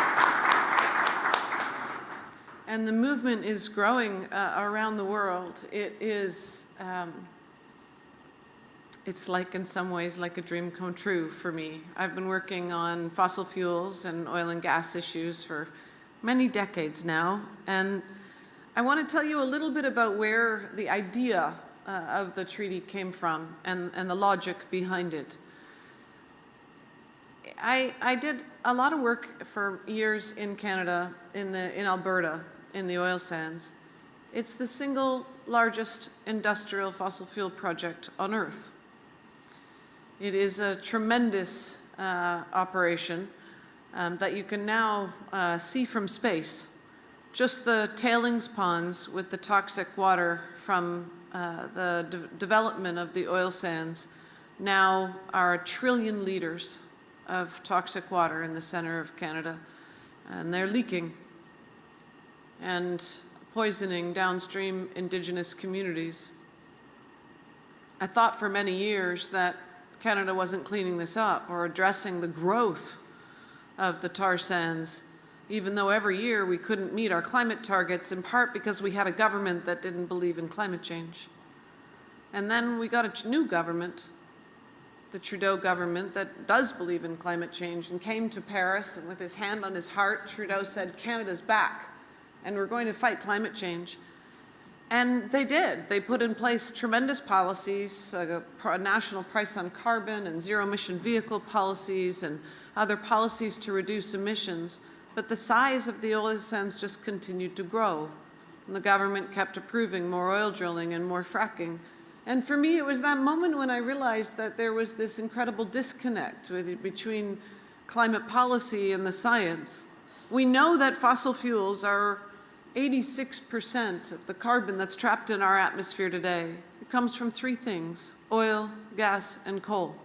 And the movement is growing around the world. It is, it's like, in some ways, like a dream come true for me. I've been working on fossil fuels and oil and gas issues for many decades now, and I want to tell you a little bit about where the idea of the treaty came from and the logic behind it. I did a lot of work for years in Canada, in Alberta, in the oil sands. It's the single largest industrial fossil fuel project on Earth. It is a tremendous operation that you can now see from space. Just the tailings ponds with the toxic water from the development of the oil sands now are 1 trillion liters of toxic water in the center of Canada, and they're leaking and poisoning downstream Indigenous communities. I thought for many years that Canada wasn't cleaning this up or addressing the growth of the tar sands, even though every year we couldn't meet our climate targets, in part because we had a government that didn't believe in climate change. And then we got a new government, the Trudeau government, that does believe in climate change, and came to Paris, and with his hand on his heart, Trudeau said, Canada's back, and we're going to fight climate change. And they did. They put in place tremendous policies, a national price on carbon and zero-emission vehicle policies and other policies to reduce emissions. But the size of the oil sands just continued to grow. And the government kept approving more oil drilling and more fracking. And for me, it was that moment when I realized that there was this incredible disconnect between climate policy and the science. We know that fossil fuels are 86% of the carbon that's trapped in our atmosphere today. It comes from 3 things: oil, gas, and coal.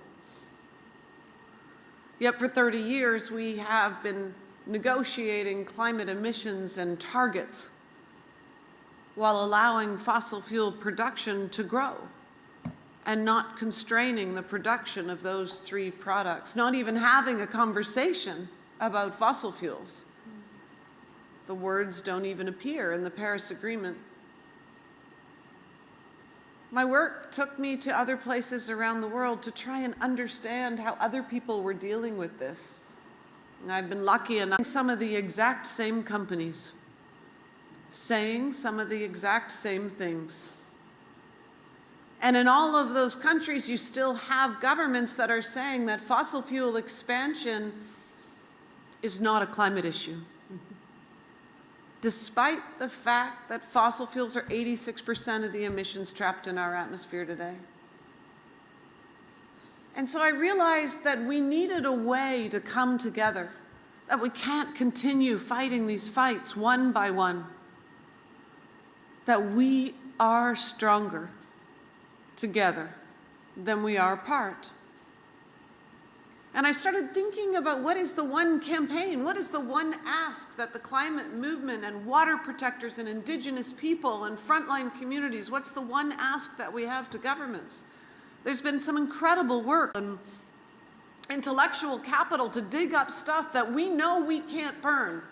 Yet for 30 years, we have been negotiating climate emissions and targets while allowing fossil fuel production to grow and not constraining the production of those 3 products, not even having a conversation about fossil fuels. The words don't even appear in the Paris Agreement. My work took me to other places around the world to try and understand how other people were dealing with this. And I've been lucky enough, some of the exact same companies saying some of the exact same things. And in all of those countries, you still have governments that are saying that fossil fuel expansion is not a climate issue, despite the fact that fossil fuels are 86% of the emissions trapped in our atmosphere today. And so I realized that we needed a way to come together, that we can't continue fighting these fights one by one, that we are stronger together than we are apart. And I started thinking about what is the one campaign, what is the one ask that the climate movement and water protectors and Indigenous people and frontline communities, what's the one ask that we have to governments? There's been some incredible work and intellectual capital to dig up stuff that we know we can't burn,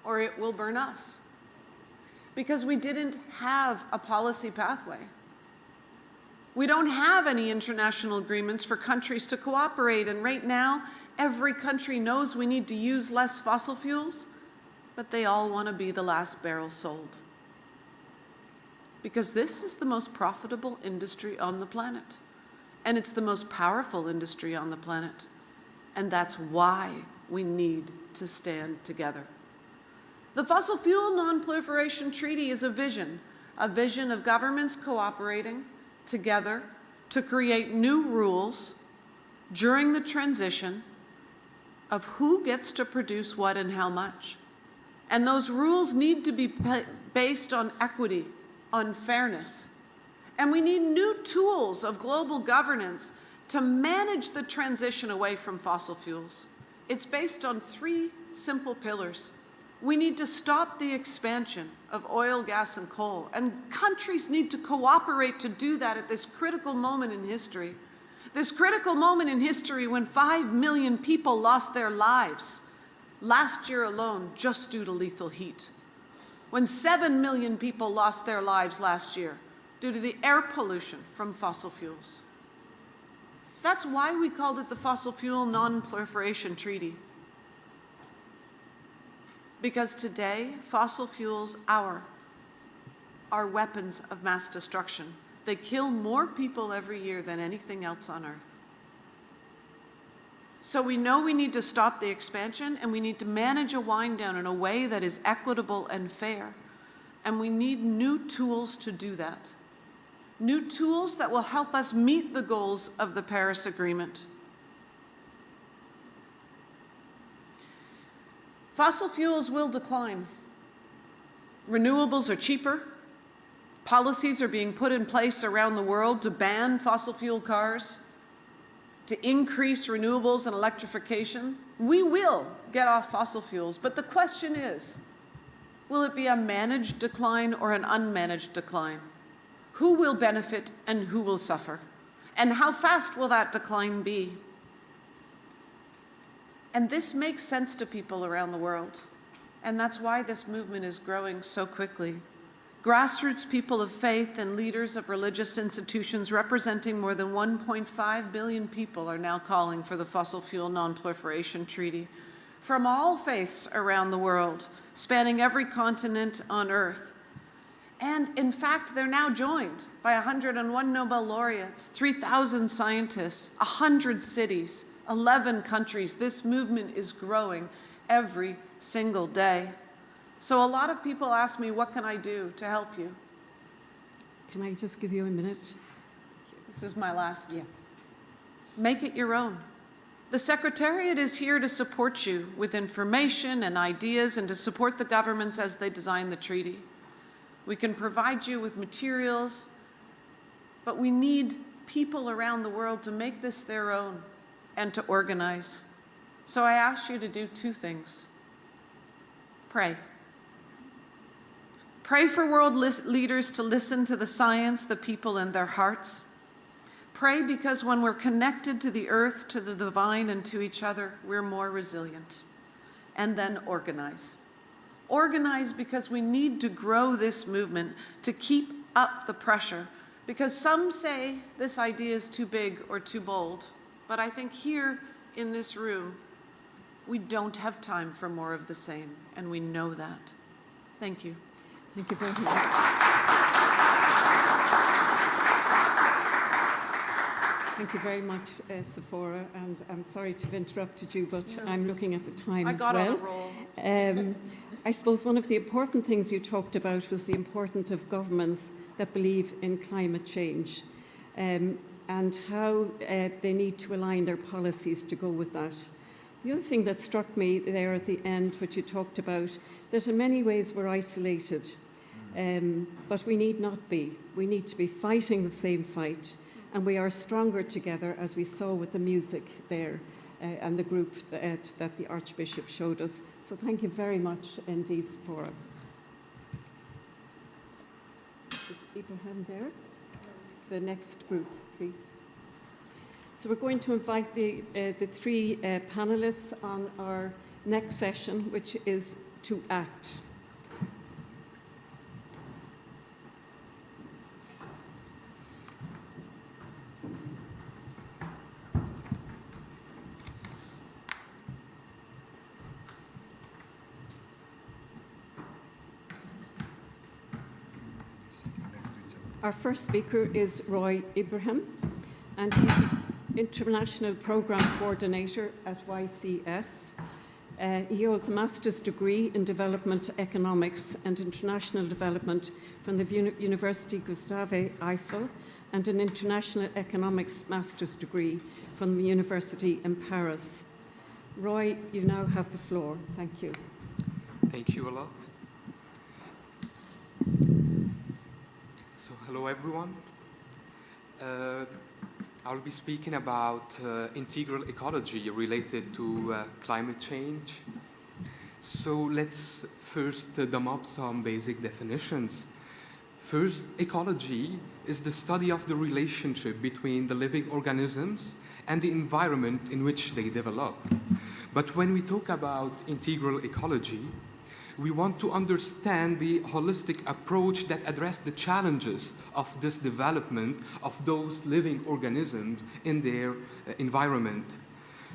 or it will burn us, because we didn't have a policy pathway. We don't have any international agreements for countries to cooperate, and right now, every country knows we need to use less fossil fuels, but they all want to be the last barrel sold. Because this is the most profitable industry on the planet, and it's the most powerful industry on the planet, and that's why we need to stand together. The Fossil Fuel Non-Proliferation Treaty is a vision of governments cooperating together to create new rules during the transition of who gets to produce what and how much. And those rules need to be based on equity, on fairness. And we need new tools of global governance to manage the transition away from fossil fuels. It's based on 3 simple pillars. We need to stop the expansion of oil, gas, and coal. And countries need to cooperate to do that at this critical moment in history. This critical moment in history when 5 million people lost their lives last year alone just due to lethal heat. When 7 million people lost their lives last year due to the air pollution from fossil fuels. That's why we called it the Fossil Fuel Non-Proliferation Treaty. Because today, fossil fuels are weapons of mass destruction. They kill more people every year than anything else on Earth. So we know we need to stop the expansion, and we need to manage a wind down in a way that is equitable and fair. And we need new tools to do that. New tools that will help us meet the goals of the Paris Agreement. Fossil fuels will decline. Renewables are cheaper. Policies are being put in place around the world to ban fossil fuel cars, to increase renewables and electrification. We will get off fossil fuels, but the question is, will it be a managed decline or an unmanaged decline? Who will benefit and who will suffer? And how fast will that decline be? And this makes sense to people around the world. And that's why this movement is growing so quickly. Grassroots people of faith and leaders of religious institutions representing more than 1.5 billion people are now calling for the Fossil Fuel Non-Proliferation Treaty from all faiths around the world, spanning every continent on Earth. And in fact, they're now joined by 101 Nobel laureates, 3,000 scientists, 100 cities, 11 countries. This movement is growing every single day. So a lot of people ask me, what can I do to help you? Can I just give you a minute? This is my last. Yes. Make it your own. The Secretariat is here to support you with information and ideas and to support the governments as they design the treaty. We can provide you with materials, but we need people around the world to make this their own and to organize. So I ask you to do two things. Pray. Pray for world leaders to listen to the science, the people, and their hearts. Pray because when we're connected to the earth, to the divine, and to each other, we're more resilient. And then organize. Organize because we need to grow this movement to keep up the pressure. Because some say this idea is too big or too bold. But I think here in this room, we don't have time for more of the same, and we know that. Thank you. Thank you very much. Thank you very much, Tzeporah, and I'm sorry to have interrupted you, but No. I'm looking at the time I as got well. on a roll. I suppose one of the important things you talked about was the importance of governments that believe in climate change and how they need to align their policies to go with that. The other thing that struck me there at the end, which you talked about, that in many ways we're isolated, but we need not be. We need to be fighting the same fight, and we are stronger together, as we saw with the music there and the group that the Archbishop showed us. So thank you very much indeed, Tzeporah. Is Ibrahim there? The next group, please. So we're going to invite the three panelists on our next session, which is to act. Our first speaker is Ibrahim, and he's the International Programme Coordinator at YCS. He holds a master's degree in Development Economics and International Development from the University Gustave Eiffel and an International Economics master's degree from the University in Paris. Roy, you now have the floor. Thank you. Thank you a lot. So, hello everyone. I'll be speaking about integral ecology related to climate change. So let's first dumb up some basic definitions. First, ecology is the study of the relationship between the living organisms and the environment in which they develop. But when we talk about integral ecology, we want to understand the holistic approach that addresses the challenges of this development of those living organisms in their environment.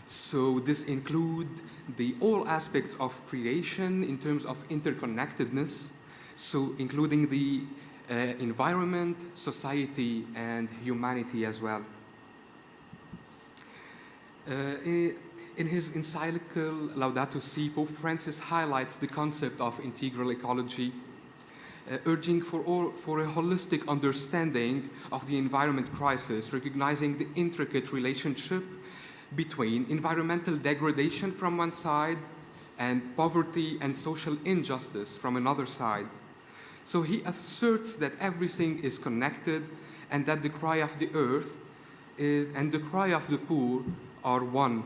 So this includes all aspects of creation in terms of interconnectedness, so including the environment, society, and humanity as well. In his encyclical Laudato Si, Pope Francis highlights the concept of integral ecology, urging for a holistic understanding of the environment crisis, recognizing the intricate relationship between environmental degradation from one side and poverty and social injustice from another side. So he asserts that everything is connected and that the cry of the earth and the cry of the poor are one.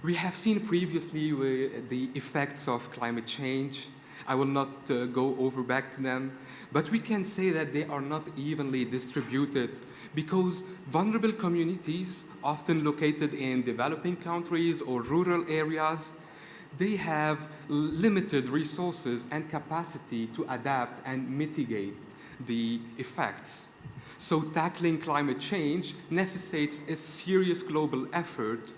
We have seen previously the effects of climate change. I will not go over back to them, but we can say that they are not evenly distributed because vulnerable communities, often located in developing countries or rural areas, they have limited resources and capacity to adapt and mitigate the effects. So tackling climate change necessitates a serious global effort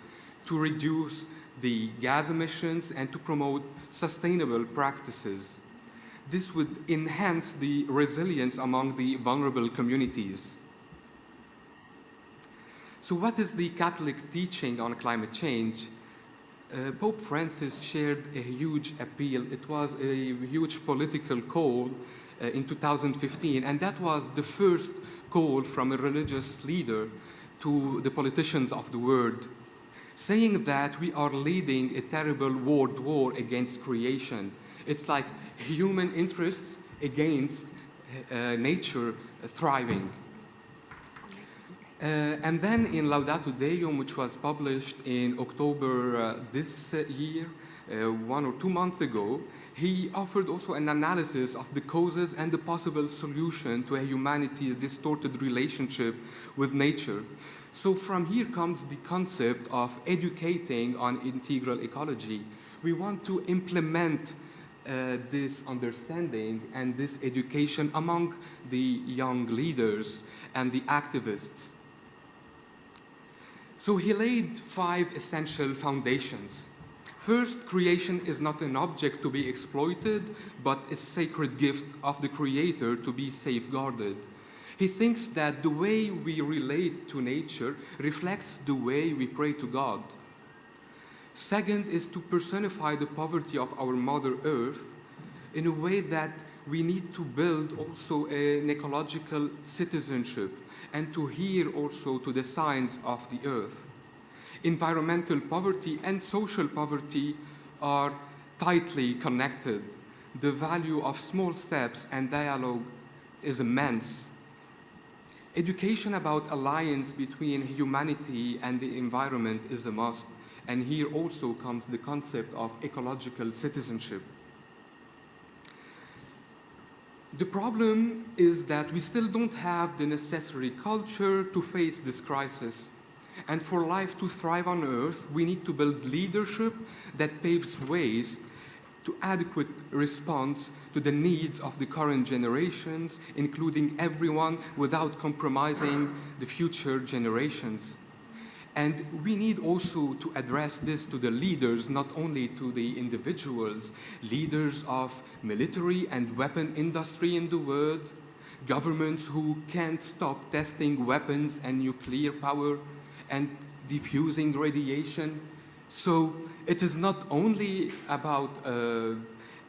to reduce the gas emissions and to promote sustainable practices. This would enhance the resilience among the vulnerable communities. So what is the Catholic teaching on climate change? Pope Francis shared a huge appeal. It was a huge political call in 2015, and that was the first call from a religious leader to the politicians of the world, saying that we are leading a terrible world war against creation. It's like human interests against nature thriving. And then in Laudato Deum, which was published in October this year, 1 or 2 months ago, he offered also an analysis of the causes and the possible solution to a humanity's distorted relationship with nature. So from here comes the concept of educating on integral ecology. We want to implement this understanding and this education among the young leaders and the activists. So he laid 5 essential foundations. First, creation is not an object to be exploited, but a sacred gift of the Creator to be safeguarded. He thinks that the way we relate to nature reflects the way we pray to God. Second is to personify the poverty of our Mother Earth in a way that we need to build also an ecological citizenship and to hear also to the signs of the earth. Environmental poverty and social poverty are tightly connected. The value of small steps and dialogue is immense. Education about alliance between humanity and the environment is a must, and here also comes the concept of ecological citizenship. The problem is that we still don't have the necessary culture to face this crisis. And for life to thrive on Earth, we need to build leadership that paves ways to adequate response to the needs of the current generations, including everyone, without compromising the future generations. And we need also to address this to the leaders, not only to the individuals, leaders of military and weapon industry in the world, governments who can't stop testing weapons and nuclear power and diffusing radiation. So it is not only about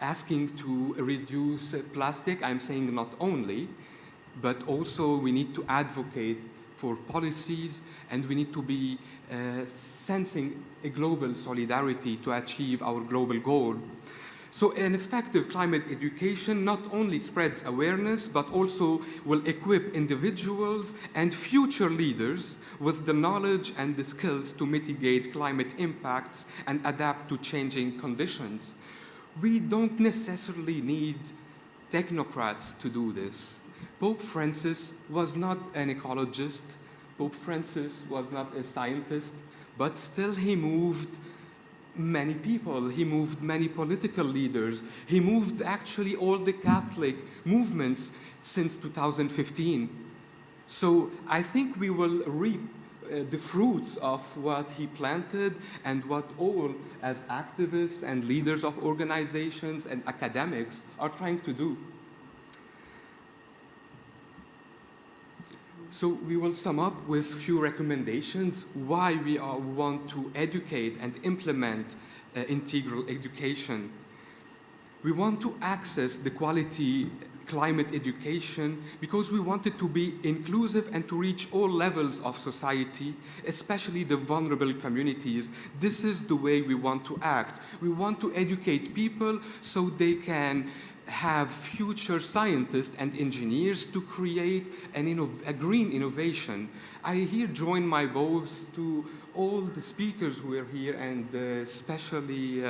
asking to reduce plastic, I'm saying not only, but also we need to advocate for policies, and we need to be sensing a global solidarity to achieve our global goal. So an effective climate education not only spreads awareness, but also will equip individuals and future leaders with the knowledge and the skills to mitigate climate impacts and adapt to changing conditions. We don't necessarily need technocrats to do this. Pope Francis was not an ecologist. Pope Francis was not a scientist, but still he moved many people. He moved many political leaders. He moved actually all the Catholic movements since 2015. So I think we will reap the fruits of what he planted and what all as activists and leaders of organizations and academics are trying to do. So we will sum up with a few recommendations why we want to educate and implement integral education. We want to access the quality climate education because we want it to be inclusive and to reach all levels of society, especially the vulnerable communities. This is the way we want to act. We want to educate people so they can have future scientists and engineers to create a green innovation. I here join my voice to all the speakers who are here, and especially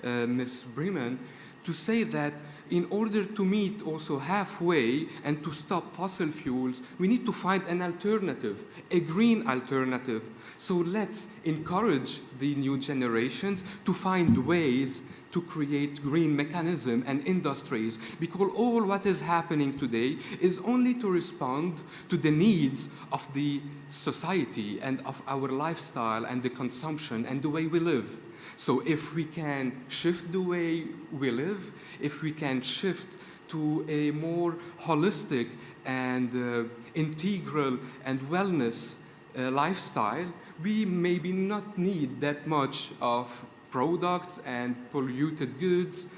Ms. Berman, to say that in order to meet also halfway and to stop fossil fuels, we need to find an alternative, a green alternative. So let's encourage the new generations to find ways to create green mechanisms and industries, because all what is happening today is only to respond to the needs of the society and of our lifestyle and the consumption and the way we live. So if we can shift the way we live, if we can shift to a more holistic and integral and wellness lifestyle, we maybe not need that much of products and polluted goods,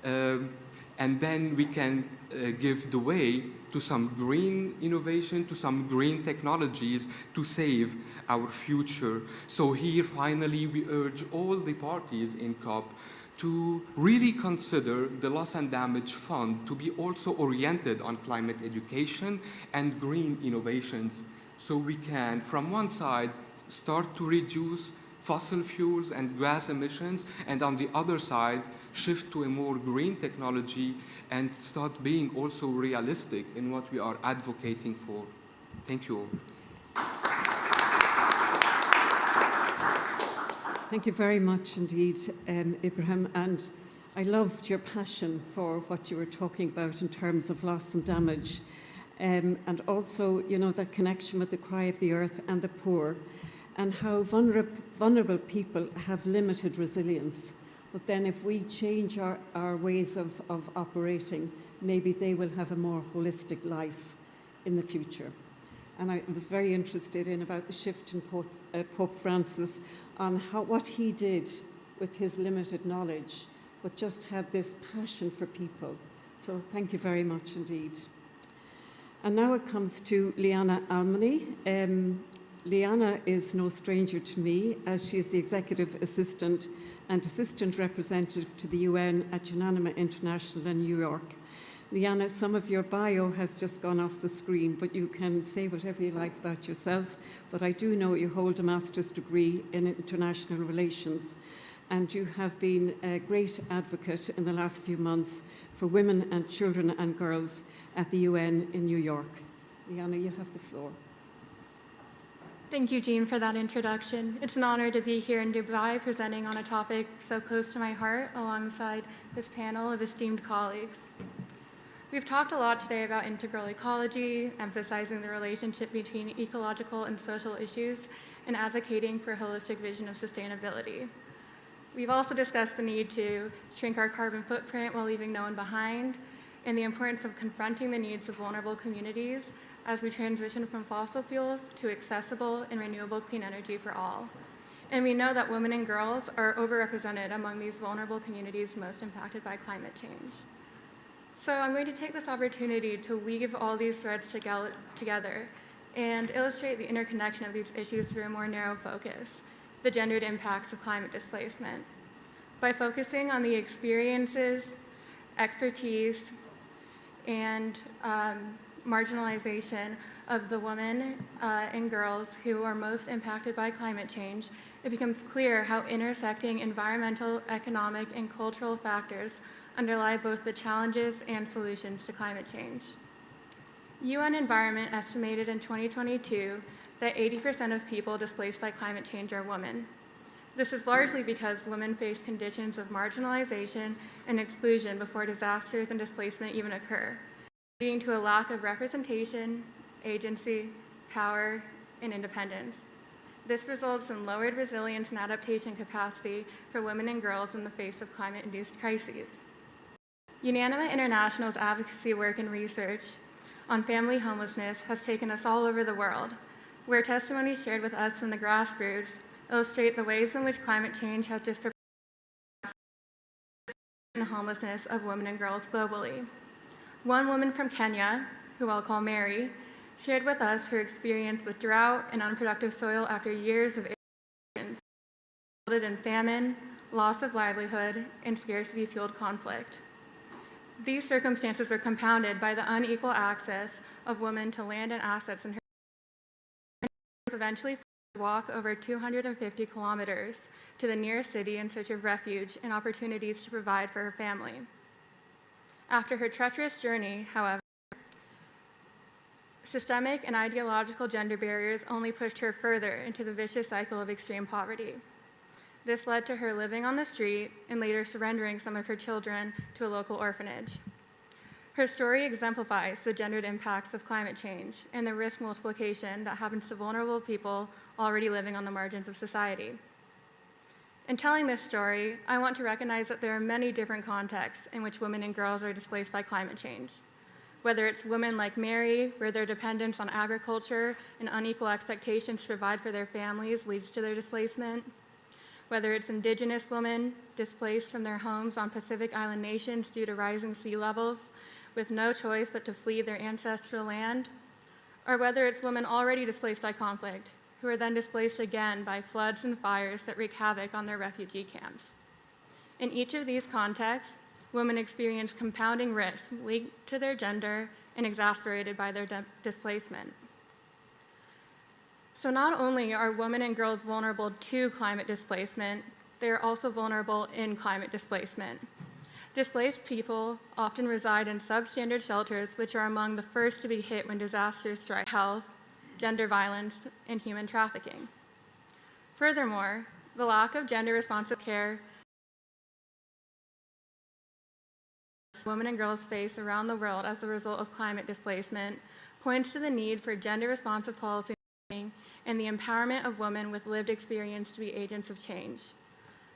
and then we can give the way to some green innovation, to some green technologies to save our future. So here, finally, we urge all the parties in COP to really consider the Loss and Damage Fund to be also oriented on climate education and green innovations. So we can, from one side, start to reduce fossil fuels and gas emissions, and on the other side, shift to a more green technology and start being also realistic in what we are advocating for. Thank you all. Thank you very much indeed, Ibrahim, and I loved your passion for what you were talking about in terms of loss and damage, and also, you know, that connection with the cry of the earth and the poor, and how vulnerable people have limited resilience. But then if we change our ways of operating, maybe they will have a more holistic life in the future. And I was very interested in about the shift in Pope Francis on what he did with his limited knowledge, but just had this passion for people. So thank you very much indeed. And now it comes to Liana Almony. Liana is no stranger to me, as she is the Executive Assistant and Assistant Representative to the UN at UNANIMA International in New York. Liana, some of your bio has just gone off the screen, but you can say whatever you like about yourself. But I do know you hold a master's degree in international relations, and you have been a great advocate in the last few months for women and children and girls at the UN in New York. Liana, you have the floor. Thank you, Jean, for that introduction. It's an honor to be here in Dubai presenting on a topic so close to my heart alongside this panel of esteemed colleagues. We've talked a lot today about integral ecology, emphasizing the relationship between ecological and social issues, and advocating for a holistic vision of sustainability. We've also discussed the need to shrink our carbon footprint while leaving no one behind, and the importance of confronting the needs of vulnerable communities as we transition from fossil fuels to accessible and renewable clean energy for all. And we know that women and girls are overrepresented among these vulnerable communities most impacted by climate change. So I'm going to take this opportunity to weave all these threads together and illustrate the interconnection of these issues through a more narrow focus, the gendered impacts of climate displacement. by focusing on the experiences, expertise, and marginalization of the women and girls who are most impacted by climate change, it becomes clear how intersecting environmental, economic, and cultural factors underlie both the challenges and solutions to climate change. UN Environment estimated in 2022 that 80% of people displaced by climate change are women. This is largely because women face conditions of marginalization and exclusion before disasters and displacement even occur, leading to a lack of representation, agency, power, and independence. This results in lowered resilience and adaptation capacity for women and girls in the face of climate-induced crises. Unanima International's advocacy work and research on family homelessness has taken us all over the world, where testimonies shared with us from the grassroots illustrate the ways in which climate change has disproportionately the homelessness of women and girls globally. One woman from Kenya, who I'll call Mary, shared with us her experience with drought and unproductive soil after years of irrigation, resulted in famine, loss of livelihood, and scarcity-fueled conflict. These circumstances were compounded by the unequal access of women to land and assets in her eventually forced to walk over 250 kilometers to the nearest city in search of refuge and opportunities to provide for her family. After her treacherous journey, however, systemic and ideological gender barriers only pushed her further into the vicious cycle of extreme poverty. This led to her living on the street and later surrendering some of her children to a local orphanage. Her story exemplifies the gendered impacts of climate change and the risk multiplication that happens to vulnerable people already living on the margins of society. In telling this story, I want to recognize that there are many different contexts in which women and girls are displaced by climate change. Whether it's women like Mary, where their dependence on agriculture and unequal expectations to provide for their families leads to their displacement, whether it's Indigenous women displaced from their homes on Pacific Island nations due to rising sea levels, with no choice but to flee their ancestral land, or whether it's women already displaced by conflict, who are then displaced again by floods and fires that wreak havoc on their refugee camps. In each of these contexts, women experience compounding risks linked to their gender and exacerbated by their displacement. So not only are women and girls vulnerable to climate displacement, they are also vulnerable in climate displacement. Displaced people often reside in substandard shelters, which are among the first to be hit when disasters strike health, gender violence, and human trafficking. Furthermore, the lack of gender-responsive care women and girls face around the world as a result of climate displacement points to the need for gender-responsive policy and the empowerment of women with lived experience to be agents of change.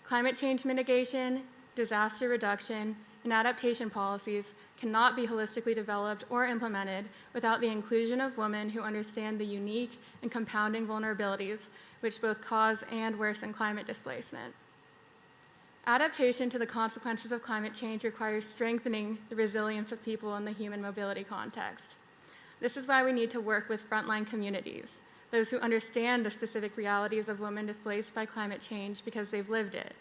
Climate change mitigation, disaster reduction, and adaptation policies cannot be holistically developed or implemented without the inclusion of women who understand the unique and compounding vulnerabilities which both cause and worsen climate displacement. Adaptation to the consequences of climate change requires strengthening the resilience of people in the human mobility context. This is why we need to work with frontline communities, those who understand the specific realities of women displaced by climate change because they've lived it,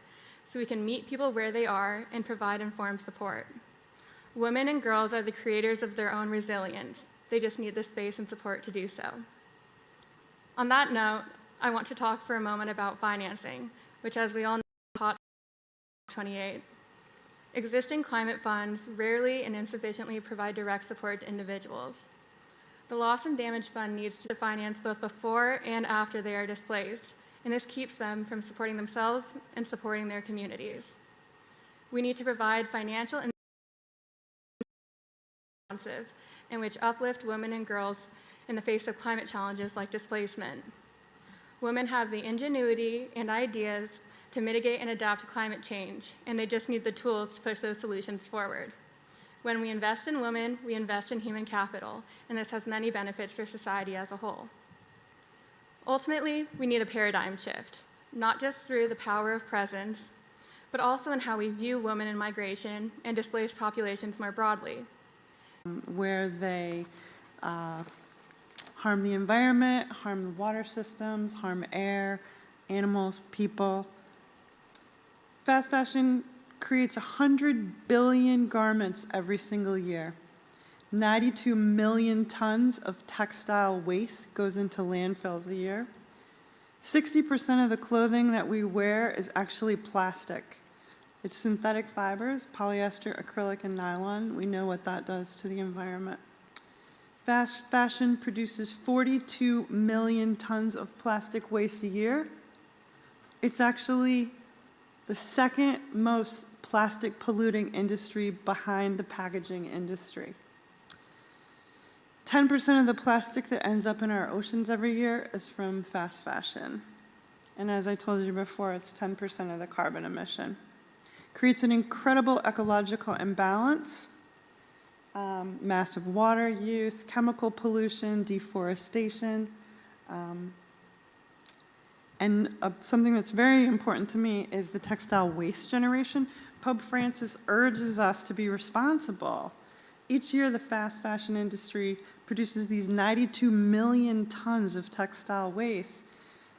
so we can meet people where they are and provide informed support. Women and girls are the creators of their own resilience. They just need the space and support to do so. On that note, I want to talk for a moment about financing, which, as we all know, is hot 28. Existing climate funds rarely and insufficiently provide direct support to individuals. The Loss and Damage Fund needs to finance both before and after they are displaced, and this keeps them from supporting themselves and supporting their communities. We need to provide financial incentives in which uplift women and girls in the face of climate challenges like displacement. Women have the ingenuity and ideas to mitigate and adapt to climate change, and they just need the tools to push those solutions forward. When we invest in women, we invest in human capital, and this has many benefits for society as a whole. Ultimately, we need a paradigm shift, not just through the power of presence, but also in how we view women in migration and displaced populations more broadly. Where they harm the environment, harm the water systems, harm air, animals, people. Fast fashion creates 100 billion garments every single year. 92 million tons of textile waste goes into landfills a year. 60% of the clothing that we wear is actually plastic. It's synthetic fibers, polyester, acrylic, and nylon. We know what that does to the environment. Fast fashion produces 42 million tons of plastic waste a year. It's actually the second most plastic polluting industry behind the packaging industry. 10% of the plastic that ends up in our oceans every year is from fast fashion. And as I told you before, it's 10% of the carbon emission. Creates an incredible ecological imbalance, massive water use, chemical pollution, deforestation, and something that's very important to me is the textile waste generation. Pope Francis urges us to be responsible. Each year, the fast fashion industry produces these 92 million tons of textile waste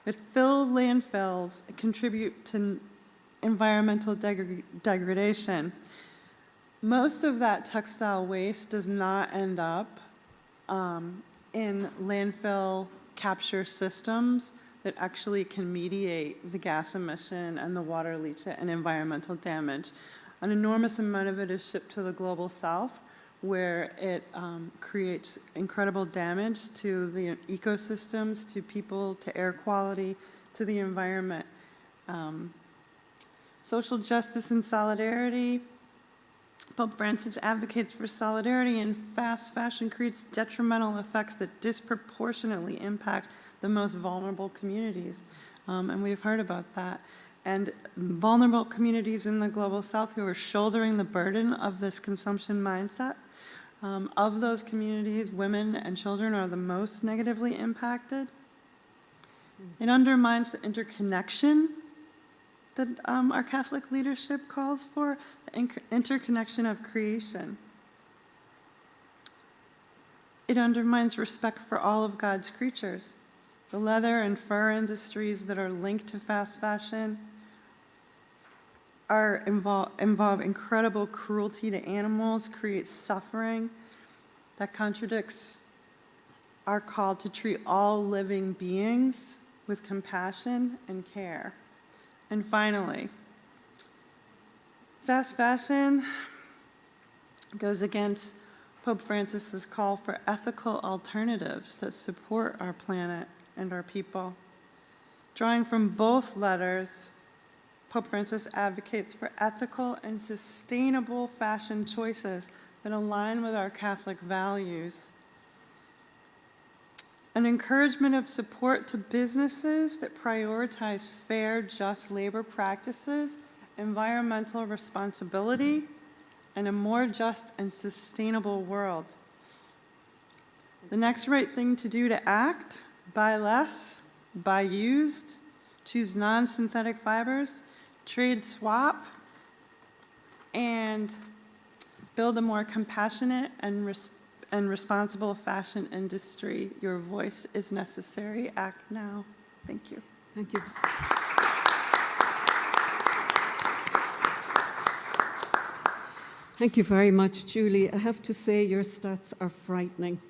that fill landfills and contribute to environmental degradation. Most of that textile waste does not end up in landfill capture systems that actually can mediate the gas emission and the water leachate and environmental damage. An enormous amount of it is shipped to the global south, where it creates incredible damage to the ecosystems, to people, to air quality, to the environment. Social justice and solidarity. Pope Francis advocates for solidarity, and fast fashion creates detrimental effects that disproportionately impact the most vulnerable communities. And we've heard about that. And vulnerable communities in the global south who are shouldering the burden of this consumption mindset. Of those communities, women and children are the most negatively impacted. It undermines the interconnection that our Catholic leadership calls for, the interconnection of creation. It undermines respect for all of God's creatures. The leather and fur industries that are linked to fast fashion involve incredible cruelty to animals, create suffering that contradicts our call to treat all living beings with compassion and care. And finally, fast fashion goes against Pope Francis's call for ethical alternatives that support our planet and our people. Drawing from both letters, Pope Francis advocates for ethical and sustainable fashion choices that align with our Catholic values. An encouragement of support to businesses that prioritize fair, just labor practices, environmental responsibility, and a more just and sustainable world. The next right thing to do to act: buy less, buy used, choose non-synthetic fibers, trade swap, and build a more compassionate and responsible fashion industry. Your voice is necessary. Act now. Thank you. Thank you. Thank you very much, Julie. I have to say your stats are frightening.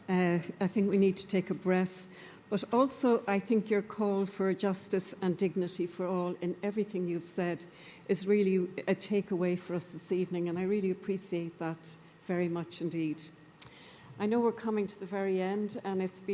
I think we need to take a breath. But also, I think your call for justice and dignity for all in everything you've said is really a takeaway for us this evening, and I really appreciate that very much indeed. I know we're coming to the very end, and it's been